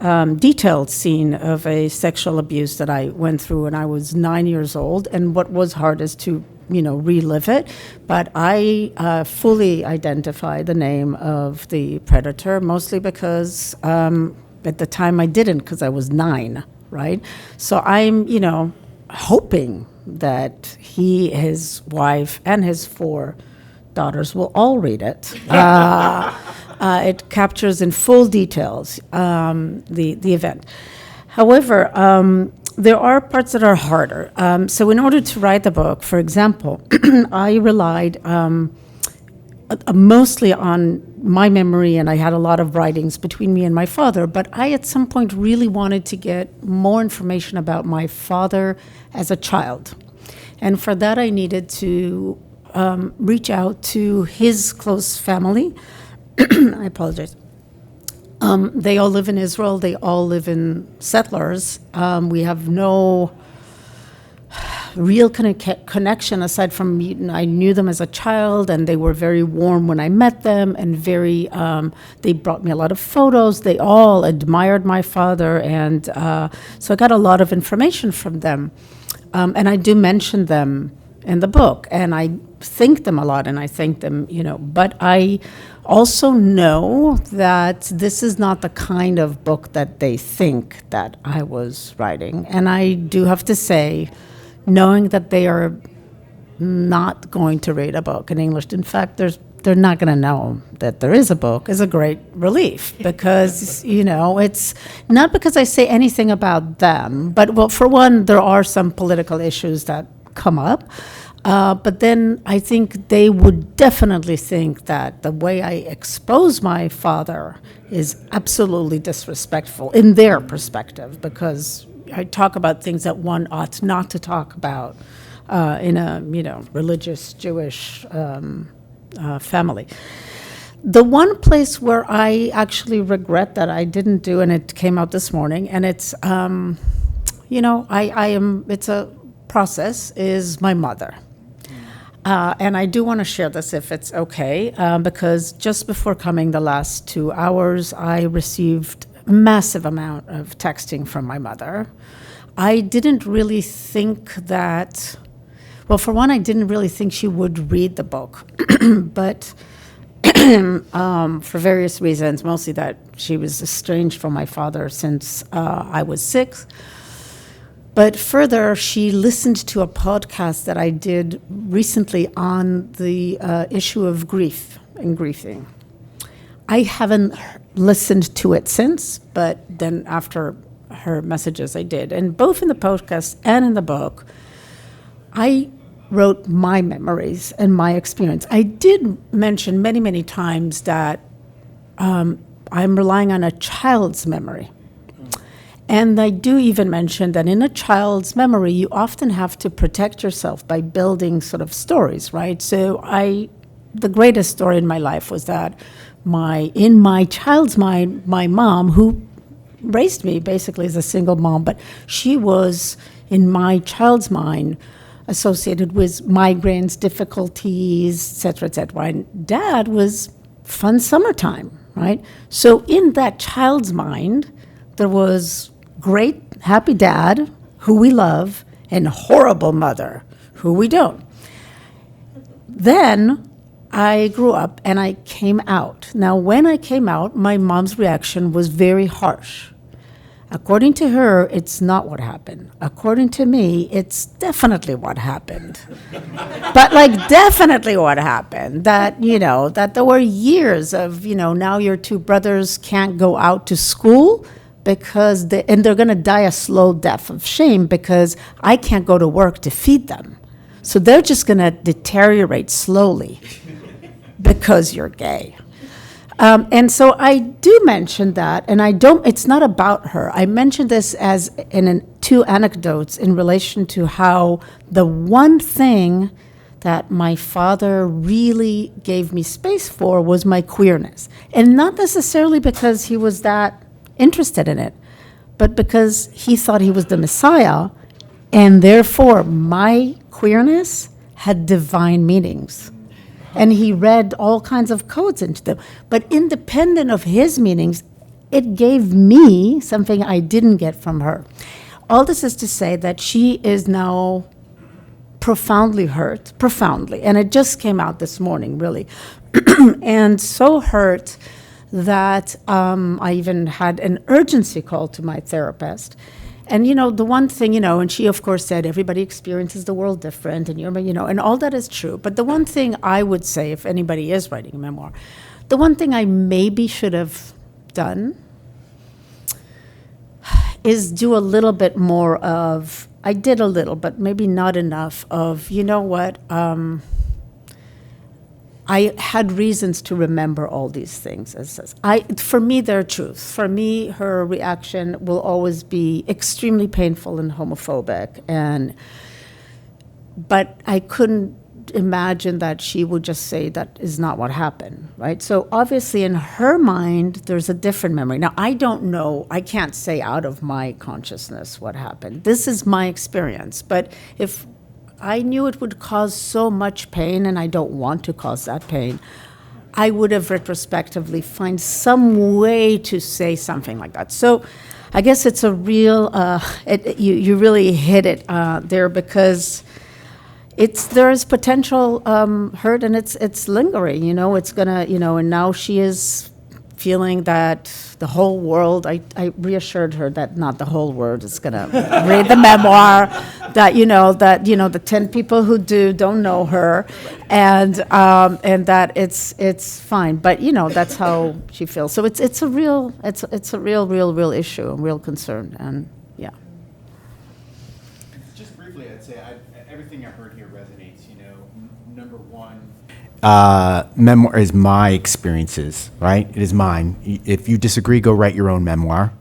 detailed scene of a sexual abuse that I went through when I was 9 years old. And what was hard is to, relive it. But I fully identify the name of the predator, mostly because at the time I didn't, because I was 9, right? So I'm, hoping that he, his wife, and his 4 daughters will all read it. It captures in full details the event. However, there are parts that are harder. So in order to write the book, for example, I relied mostly on my memory, and I had a lot of writings between me and my father, but I at some point really wanted to get more information about my father as a child. And for that I needed to reach out to his close family. I apologize. They all live in Israel. They all live in settlers. We have no real connection aside from I knew them as a child, and they were very warm when I met them, and very they brought me a lot of photos. They all admired my father, and so I got a lot of information from them, and I do mention them in the book, and I thank them a lot, and I thank them, but I also know that this is not the kind of book that they think that I was writing, and I do have to say, knowing that they are not going to read a book in English. In fact, they're not going to know that there is a book is a great relief, because, it's not because I say anything about them, but, well, for one, there are some political issues that come up. But then I think they would definitely think that the way I expose my father is absolutely disrespectful in their perspective, because I talk about things that one ought not to talk about in a religious Jewish family. The one place where I actually regret that I didn't do, and it came out this morning, and it's it's a process, is my mother. And I do want to share this if it's okay, because just before coming the last 2 hours, I received massive amount of texting from my mother. I didn't really think that, well, for one, I didn't really think she would read the book, but for various reasons, mostly that she was estranged from my father since I was 6. But further, she listened to a podcast that I did recently on the issue of grief and grieving. I haven't listened to it since, but then after her messages I did. And both in the podcast and in the book, I wrote my memories and my experience. I did mention many, many times that I'm relying on a child's memory. And I do even mention that in a child's memory, you often have to protect yourself by building sort of stories, right? So the greatest story in my life was that in my child's mind, my mom, who raised me basically as a single mom, but she was, in my child's mind, associated with migraines, difficulties, et cetera, et cetera. And Dad was fun summertime, right? So in that child's mind, there was great, happy dad, who we love, and horrible mother, who we don't. Then I grew up and I came out. Now, when I came out, my mom's reaction was very harsh. According to her, it's not what happened. According to me, it's definitely what happened. But definitely what happened. That, that there were years of, now your 2 brothers can't go out to school because they're going to die a slow death of shame because I can't go to work to feed them. So they're just going to deteriorate slowly because you're gay. And so I do mention that, and it's not about her. I mentioned this as in 2 anecdotes in relation to how the one thing that my father really gave me space for was my queerness. And not necessarily because he was that interested in it, but because he thought he was the Messiah, and therefore my queerness had divine meanings. And he read all kinds of codes into them. But independent of his meanings, it gave me something I didn't get from her. All this is to say that she is now profoundly hurt, and it just came out this morning, really. And so hurt that I even had an urgency call to my therapist. And, the one thing, and she, of course, said everybody experiences the world different, and and all that is true. But the one thing I would say, if anybody is writing a memoir, the one thing I maybe should have done is do a little bit more of, I did a little, but maybe not enough of, I had reasons to remember all these things. For me, they're truth. For me, her reaction will always be extremely painful and homophobic. But I couldn't imagine that she would just say that is not what happened, right? So obviously in her mind, there's a different memory. Now, I don't know, I can't say out of my consciousness what happened. This is my experience. But if I knew it would cause so much pain, and I don't want to cause that pain, I would have retrospectively find some way to say something like that. So I guess it's a real, you really hit it there, because there is potential hurt, and it's lingering, it's gonna, and now she is feeling that the whole world, I reassured her that not the whole world is gonna read the memoir, that, the 10 people who don't know her, and that it's fine. But, that's how she feels. So it's a real issue, a real concern, and yeah. Just briefly, I'd say everything I heard here resonates. Number one, memoir is my experiences, right? It is mine. If you disagree, go write your own memoir.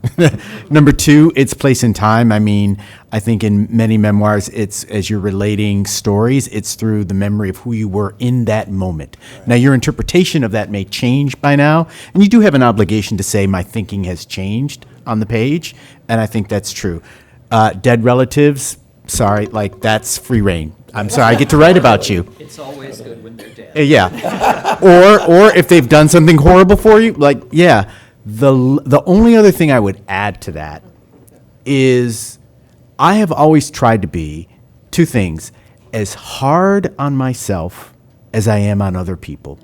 Number two, it's place and time. I mean, I think in many memoirs, it's as you're relating stories, it's through the memory of who you were in that moment. Right. Now, your interpretation of that may change by now, and you do have an obligation to say my thinking has changed on the page, and I think that's true. Dead relatives, sorry, that's free reign. I'm sorry, I get to write about you. It's always good when they're dead. Yeah. Or if they've done something horrible for you, yeah. The only other thing I would add to that is I have always tried to be two things: as hard on myself as I am on other people.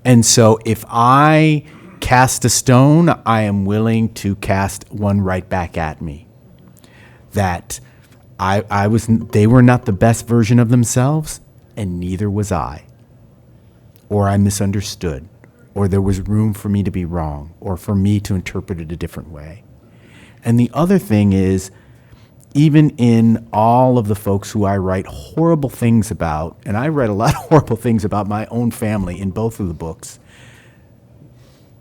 And so if I cast a stone, I am willing to cast one right back at me. That they were not the best version of themselves, and neither was I. Or I misunderstood, or there was room for me to be wrong, or for me to interpret it a different way. And the other thing is, even in all of the folks who I write horrible things about, and I read a lot of horrible things about my own family in both of the books,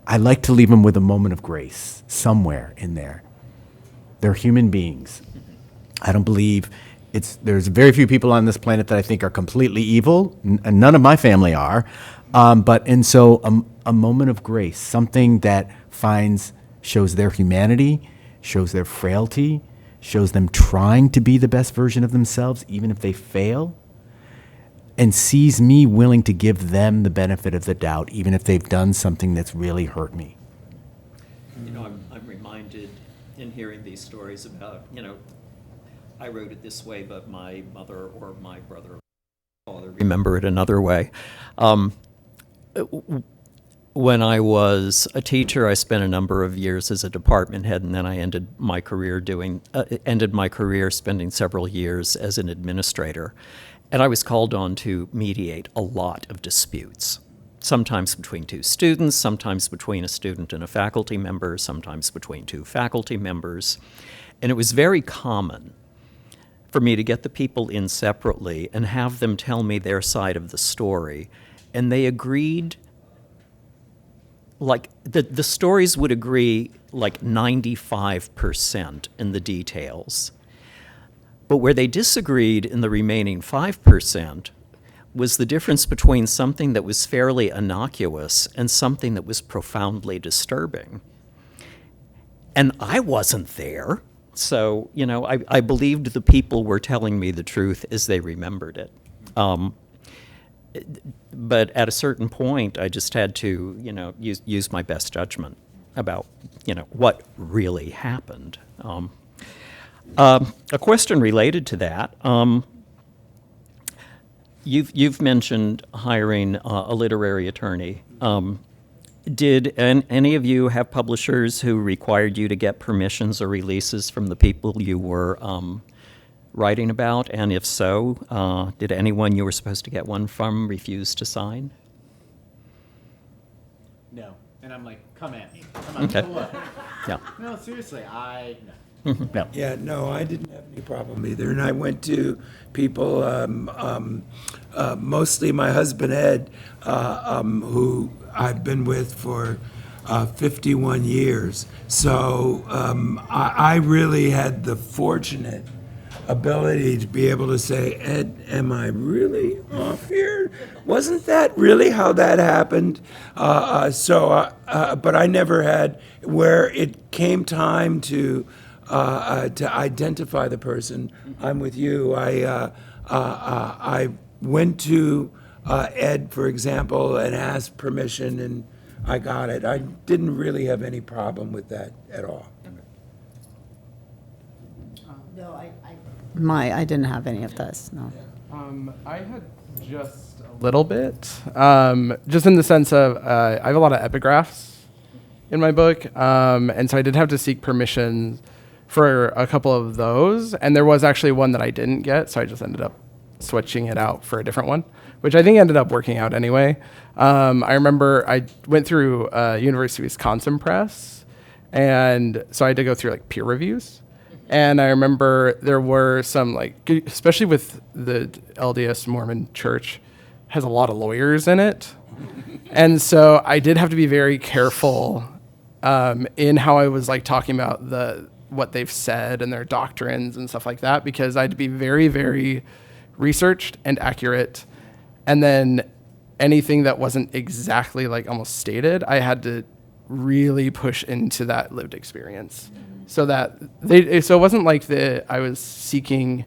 I like to leave them with a moment of grace somewhere in there. They're human beings. I don't believe there's very few people on this planet that I think are completely evil, and none of my family are. So a moment of grace, something that shows their humanity, shows their frailty, shows them trying to be the best version of themselves, even if they fail, and sees me willing to give them the benefit of the doubt, even if they've done something that's really hurt me. I'm reminded in hearing these stories about, I wrote it this way, but my mother or my brother or father remember it another way. When I was a teacher, I spent a number of years as a department head, and then I ended my career spending several years as an administrator. And I was called on to mediate a lot of disputes, sometimes between two students, sometimes between a student and a faculty member, sometimes between two faculty members. And it was very common for me to get the people in separately and have them tell me their side of the story. And they agreed, the stories would agree 95% in the details. But where they disagreed in the remaining 5% was the difference between something that was fairly innocuous and something that was profoundly disturbing. And I wasn't there. So, I believed the people were telling me the truth as they remembered it. But at a certain point, I just had to, use my best judgment about, what really happened. A question related to that. You've mentioned hiring a literary attorney. Did any of you have publishers who required you to get permissions or releases from the people you were writing about? And if so, did anyone you were supposed to get one from refuse to sign? No. And I'm like, come at me. Come on. Okay. Look. Yeah. No, seriously, No. Yeah, no, I didn't have any problem either. And I went to people, mostly my husband Ed, who I've been with for 51 years. So I really had the fortunate ability to be able to say, Ed, am I really off here? Wasn't that really how that happened? But I never had, where it came time to identify the person. I'm with you. I went to Ed, for example, and asked permission, and I got it. I didn't really have any problem with that at all. No, I didn't have any of this, no. I had just a little bit, just in the sense of I have a lot of epigraphs in my book, and so I did have to seek permission for a couple of those, and there was actually one that I didn't get, so I just ended up switching it out for a different one, which I think ended up working out anyway. I remember I went through University of Wisconsin Press, and so I had to go through like peer reviews. And I remember there were some, like, especially with the LDS Mormon Church, has a lot of lawyers in it. And so I did have to be very careful in how I was like talking about what they've said and their doctrines and stuff like that, because I had to be very, very researched and accurate. And then anything that wasn't exactly like almost stated, I had to really push into that lived experience. So it wasn't like I was seeking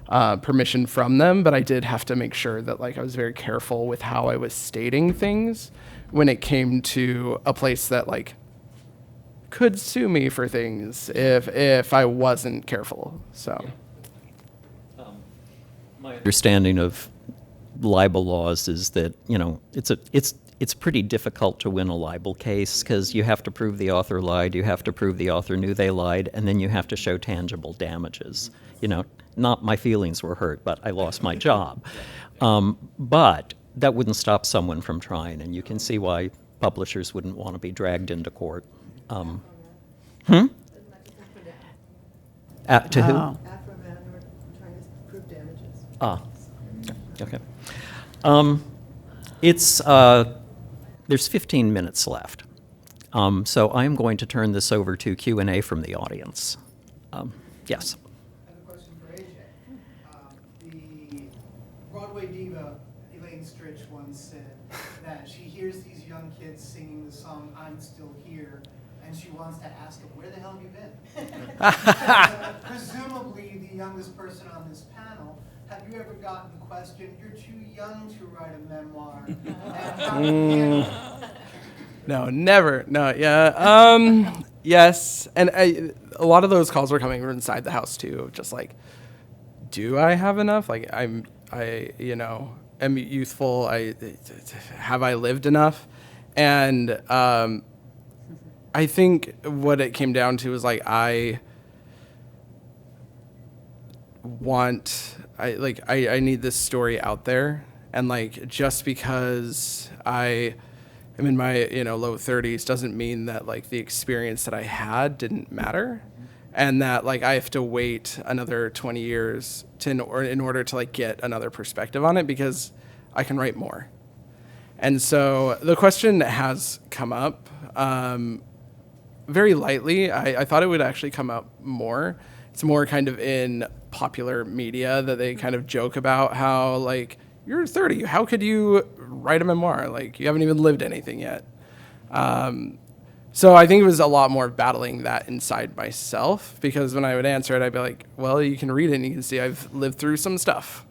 permission from them, but I did have to make sure that like I was very careful with how I was stating things when it came to a place that like could sue me for things if I wasn't careful. So my understanding of libel laws is that, you know, it's pretty difficult to win a libel case because you have to prove the author lied, you have to prove the author knew they lied, and then you have to show tangible damages. You know, not my feelings were hurt, but I lost my job. But that wouldn't stop someone from trying, and you can see why publishers wouldn't want to be dragged into court. To who? Oh. Afro-Man were trying to prove damages. Okay. There's 15 minutes left. So I'm going to turn this over to Q&A from the audience. Yes. I have a question for AJ. The Broadway diva Elaine Stritch once said that she hears these young kids singing the song "I'm Still Here," and she wants to ask them, "Where the hell have you been?" Presumably, the youngest person on this panel. Have you ever gotten the question, "You're too young to write a memoir"? And how do you handle it? no, never. No, yeah. Yes, and a lot of those calls were coming from inside the house too. Just like, do I have enough? Like, am youthful. Have I lived enough? And I think what it came down to is like I need this story out there, and like just because I am in my low 30s doesn't mean that like the experience that I had didn't matter, and that like I have to wait another 20 years in order to like get another perspective on it, because I can write more. And so the question has come up very lightly. I thought it would actually come up more. It's more kind of in popular media that they kind of joke about how like, you're 30, how could you write a memoir? Like, you haven't even lived anything yet. So I think it was a lot more battling that inside myself, because when I would answer it, I'd be like, well, you can read it and you can see I've lived through some stuff.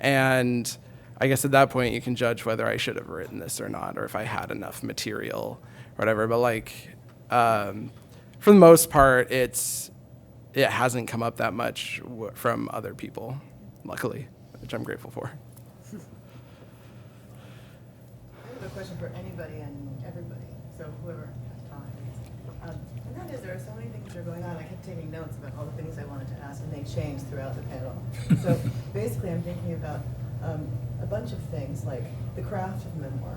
And I guess at that point you can judge whether I should have written this or not, or if I had enough material or whatever. But like, for the most part, it hasn't come up that much from other people, luckily, which I'm grateful for. I have a question for anybody and everybody, so whoever has time. And that is, there are so many things that are going on. I kept taking notes about all the things I wanted to ask, and they changed throughout the panel. So basically, I'm thinking about a bunch of things, like the craft of memoir,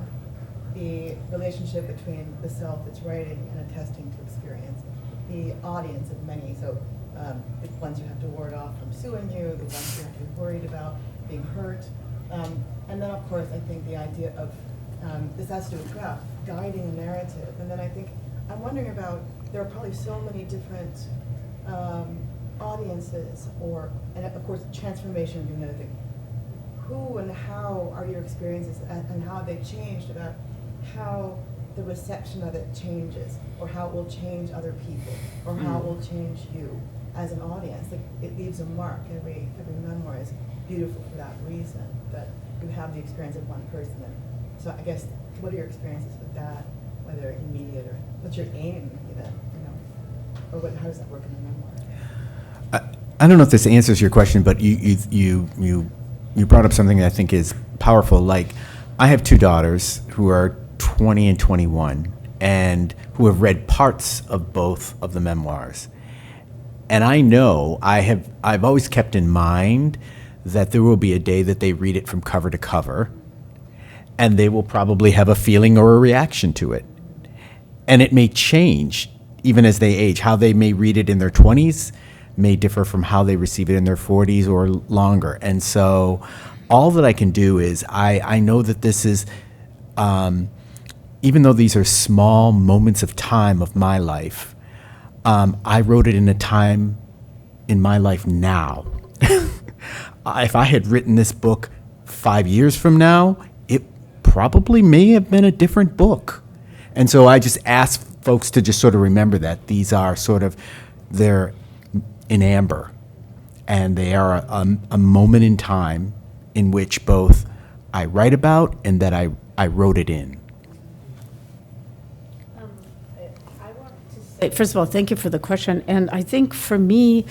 the relationship between the self that's writing and attesting to experience, the audience of many, so the ones you have to ward off from suing you, the ones you have to be worried about being hurt, and then of course I think the idea of this has to do with craft, guiding the narrative. And then I think, I'm wondering about, there are probably so many different audiences, and of course, transformation being another thing. Who and how are your experiences and how have they changed about how the reception of it changes, or how it will change other people, or how it will change you as an audience? Like, it leaves a mark. Every memoir is beautiful for that reason, that you have the experience of one person. So I guess, what are your experiences with that, whether immediate or what's your aim even, or how does that work in the memoir? I don't know if this answers your question, but you brought up something that I think is powerful. Like, I have two daughters who are 20 and 21, and who have read parts of both of the memoirs. And I know I've always kept in mind that there will be a day that they read it from cover to cover, and they will probably have a feeling or a reaction to it. And it may change even as they age. How they may read it in their 20s may differ from how they receive it in their 40s or longer. And so all that I can do is I know that this is, even though these are small moments of time of my life, I wrote it in a time in my life now. If I had written this book 5 years from now, it probably may have been a different book. And so I just ask folks to just sort of remember that these are they're in amber, and they are a moment in time in which both I write about and that I wrote it in. First of all, thank you for the question. And I think for me,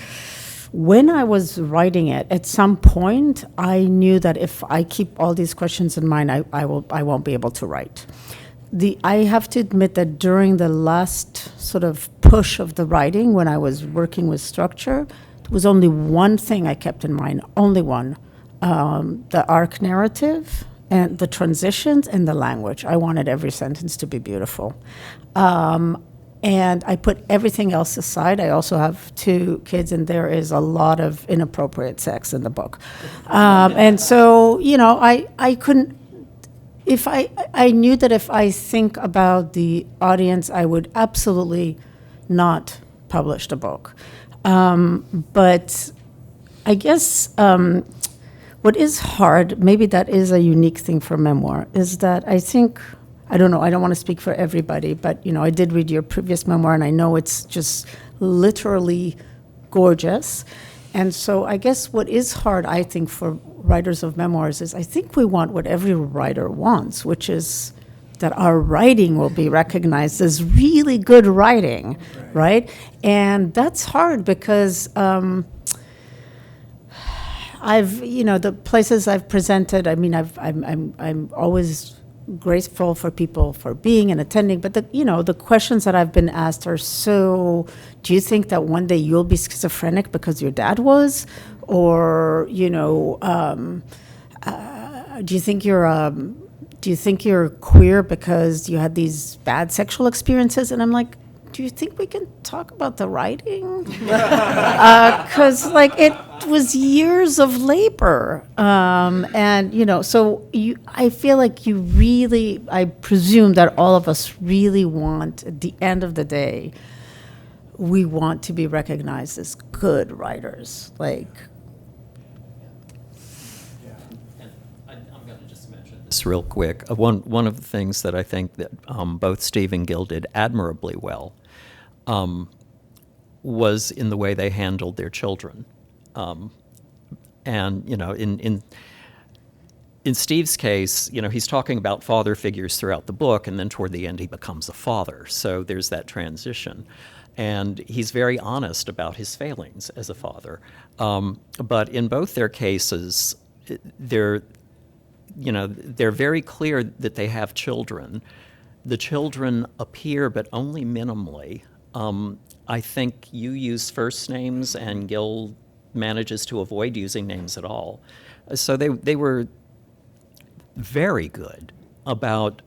when I was writing it, at some point, I knew that if I keep all these questions in mind, I won't be able to write. I have to admit that during the last sort of push of the writing, when I was working with structure, there was only one thing I kept in mind, only one, the arc narrative and the transitions and the language. I wanted every sentence to be beautiful. And I put everything else aside. I also have 2 kids, and there is a lot of inappropriate sex in the book. And so, I couldn't, I knew that if I think about the audience, I would absolutely not publish the book. But I guess what is hard, maybe that is a unique thing for memoir, is that I think, I don't know, I don't want to speak for everybody, but I did read your previous memoir, and I know it's just literally gorgeous. And so I guess what is hard, I think, for writers of memoirs is I think we want what every writer wants, which is that our writing will be recognized as really good writing, right? And that's hard because the places I've presented, I mean, I'm always grateful for people for being and attending, but the questions that I've been asked are so, do you think that one day you'll be schizophrenic because your dad was? Or, do you think you're queer because you had these bad sexual experiences? And I'm like, do you think we can talk about the writing? Because it was years of labor. So I feel like I presume that all of us really want, at the end of the day, we want to be recognized as good writers. This real quick. One of the things that I think that both Steve and Gil did admirably well was in the way they handled their children. In Steve's case, he's talking about father figures throughout the book, and then toward the end he becomes a father. So there's that transition. And he's very honest about his failings as a father. But in both their cases, they're very clear that they have children. The children appear, but only minimally. I think you use first names, and Gil manages to avoid using names at all. So they were very good about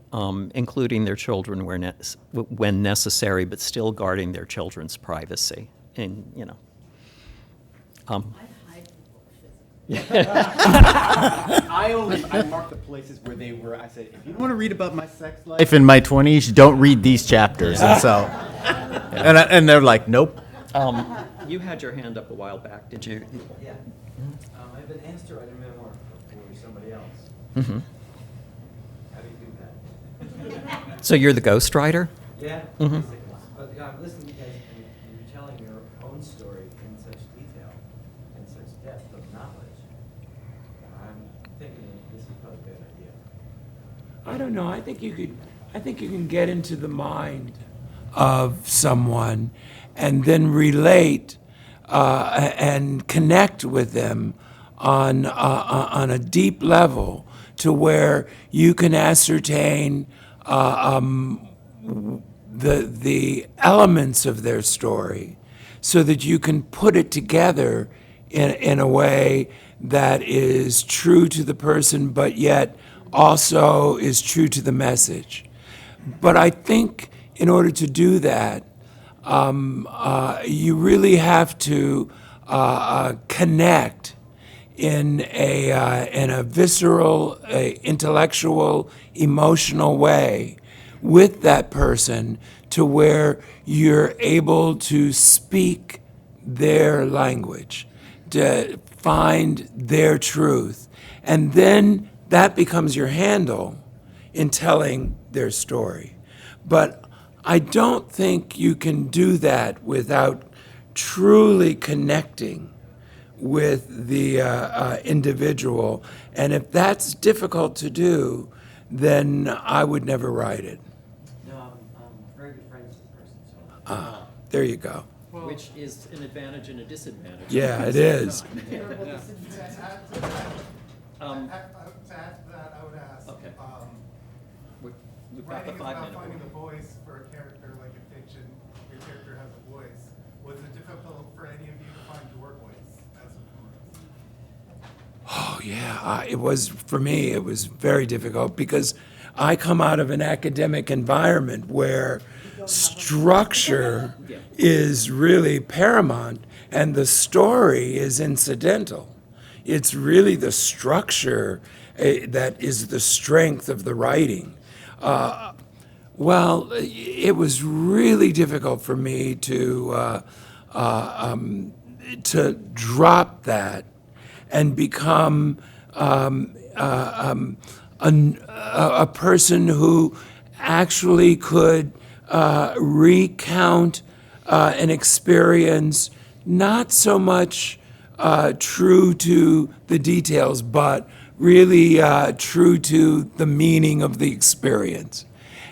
including their children when necessary, but still guarding their children's privacy. And I marked the places where they were. I said, if you want to read about my sex life in my 20s, don't read these chapters. And so, and they're like, nope. You had your hand up a while back, did you? Yeah. I've been asked to write a memoir for somebody else. Mm-hmm. How do you do that? So you're the ghostwriter? Yeah. Mhm. Basically. But I'm listening to you guys, and you're telling your own story in such detail and such depth of knowledge. I'm thinking this is probably a good idea. I don't know. I think you can get into the mind of someone and then relate and connect with them on a deep level to where you can ascertain the elements of their story so that you can put it together in a way that is true to the person but yet also is true to the message. But I think in order to do that, you really have to connect in a visceral, intellectual, emotional way with that person to where you're able to speak their language, to find their truth. And then that becomes your handle in telling their story. But I don't think you can do that without truly connecting with the individual. And if that's difficult to do, then I would never write it. No, I'm very good friends with this person, so. There you go. Which is an advantage and a disadvantage. Yeah, it is. Terrible disadvantage. To add to that, I would ask, Okay. We've got the writing is about 5-minute finding rule. a voice for a character like in fiction. Your character has a voice. Was it difficult for any of you to find your voice as a performer? Oh, yeah. It was, for me, it was very difficult because I come out of an academic environment where structure is really paramount and the story is incidental. It's really the structure that is the strength of the writing. Well, it was really difficult for me to drop that and become a person who actually could recount an experience not so much true to the details, but really true to the meaning of the experience.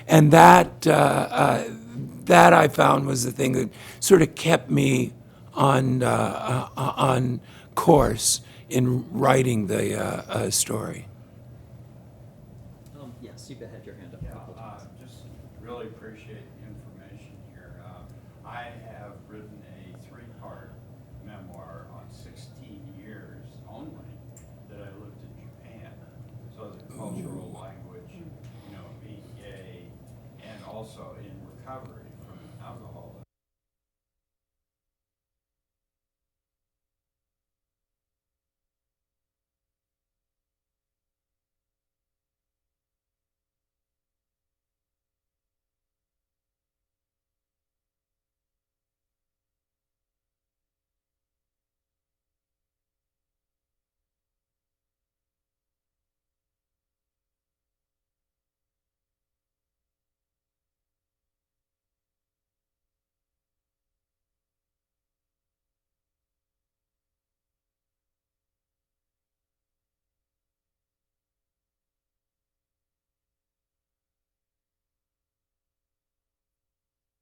And that I found was the thing that sort of kept me on course in writing the story. Yes, you've had your hand up a couple times. Just really appreciate the information here. I have written a 3-part memoir on 16 years only that I lived in Japan. So the cultural language, being gay, and also in recovery from alcoholism.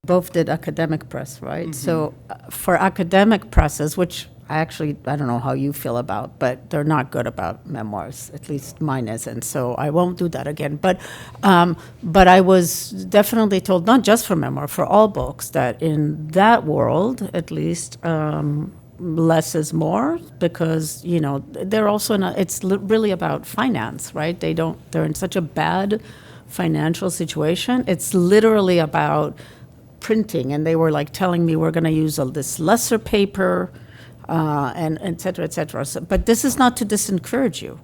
Both did academic press, right? So for academic presses, which I don't know how you feel about, but they're not good about memoirs, at least mine isn't, so I won't do that again. But I was definitely told, not just for memoir, for all books, that in that world, at least, less is more, because, they're also not, it's really about finance, right? They're in such a bad financial situation. It's literally about printing, and they were like telling me we're going to use this lesser paper, and et cetera, et cetera. So, but this is not to disencourage you.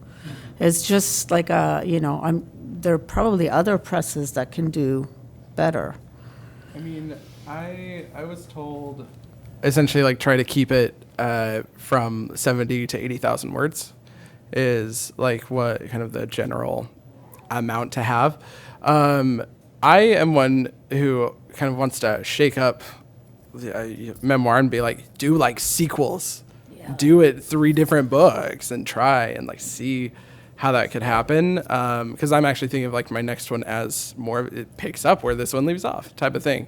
It's just like there are probably other presses that can do better. I mean, I was told essentially like try to keep it from 70 to 80,000 words is like what kind of the general amount to have. I am one who kind of wants to shake up the memoir and be like, do like sequels, do it 3 different books and try and like see how that could happen. Because I'm actually thinking of like my next one as more of it picks up where this one leaves off type of thing.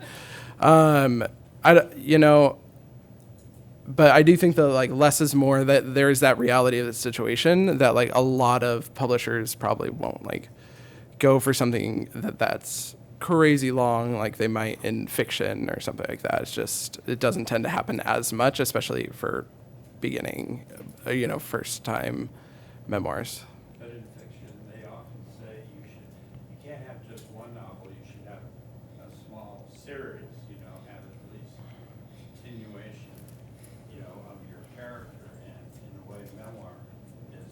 But I do think that like less is more, that there is that reality of the situation that like a lot of publishers probably won't like go for something that's crazy long like they might in fiction or something like that. It's just, it doesn't tend to happen as much, especially for beginning, first time memoirs. But in fiction, they often say you can't have just one novel, you should have a small series, have at least continuation, of your character, and in a way, memoir is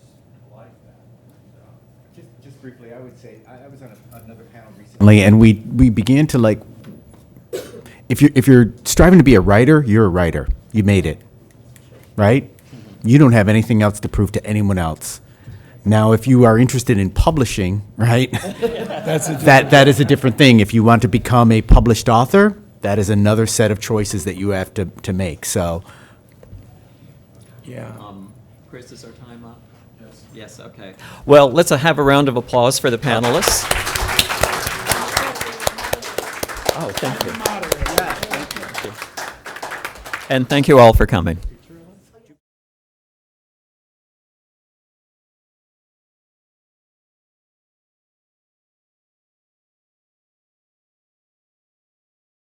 like that. So. Just briefly, I would say, I was on another panel recently, and we began to like, if you're striving to be a writer, you're a writer. You made it, right? You don't have anything else to prove to anyone else. Now, if you are interested in publishing, right, that is a different thing. If you want to become a published author, that is another set of choices that you have to make. So, Yeah. Chris, is our time up? Yes. Yes, okay. Well, let's have a round of applause for the panelists. Oh, thank you. And thank you all for coming.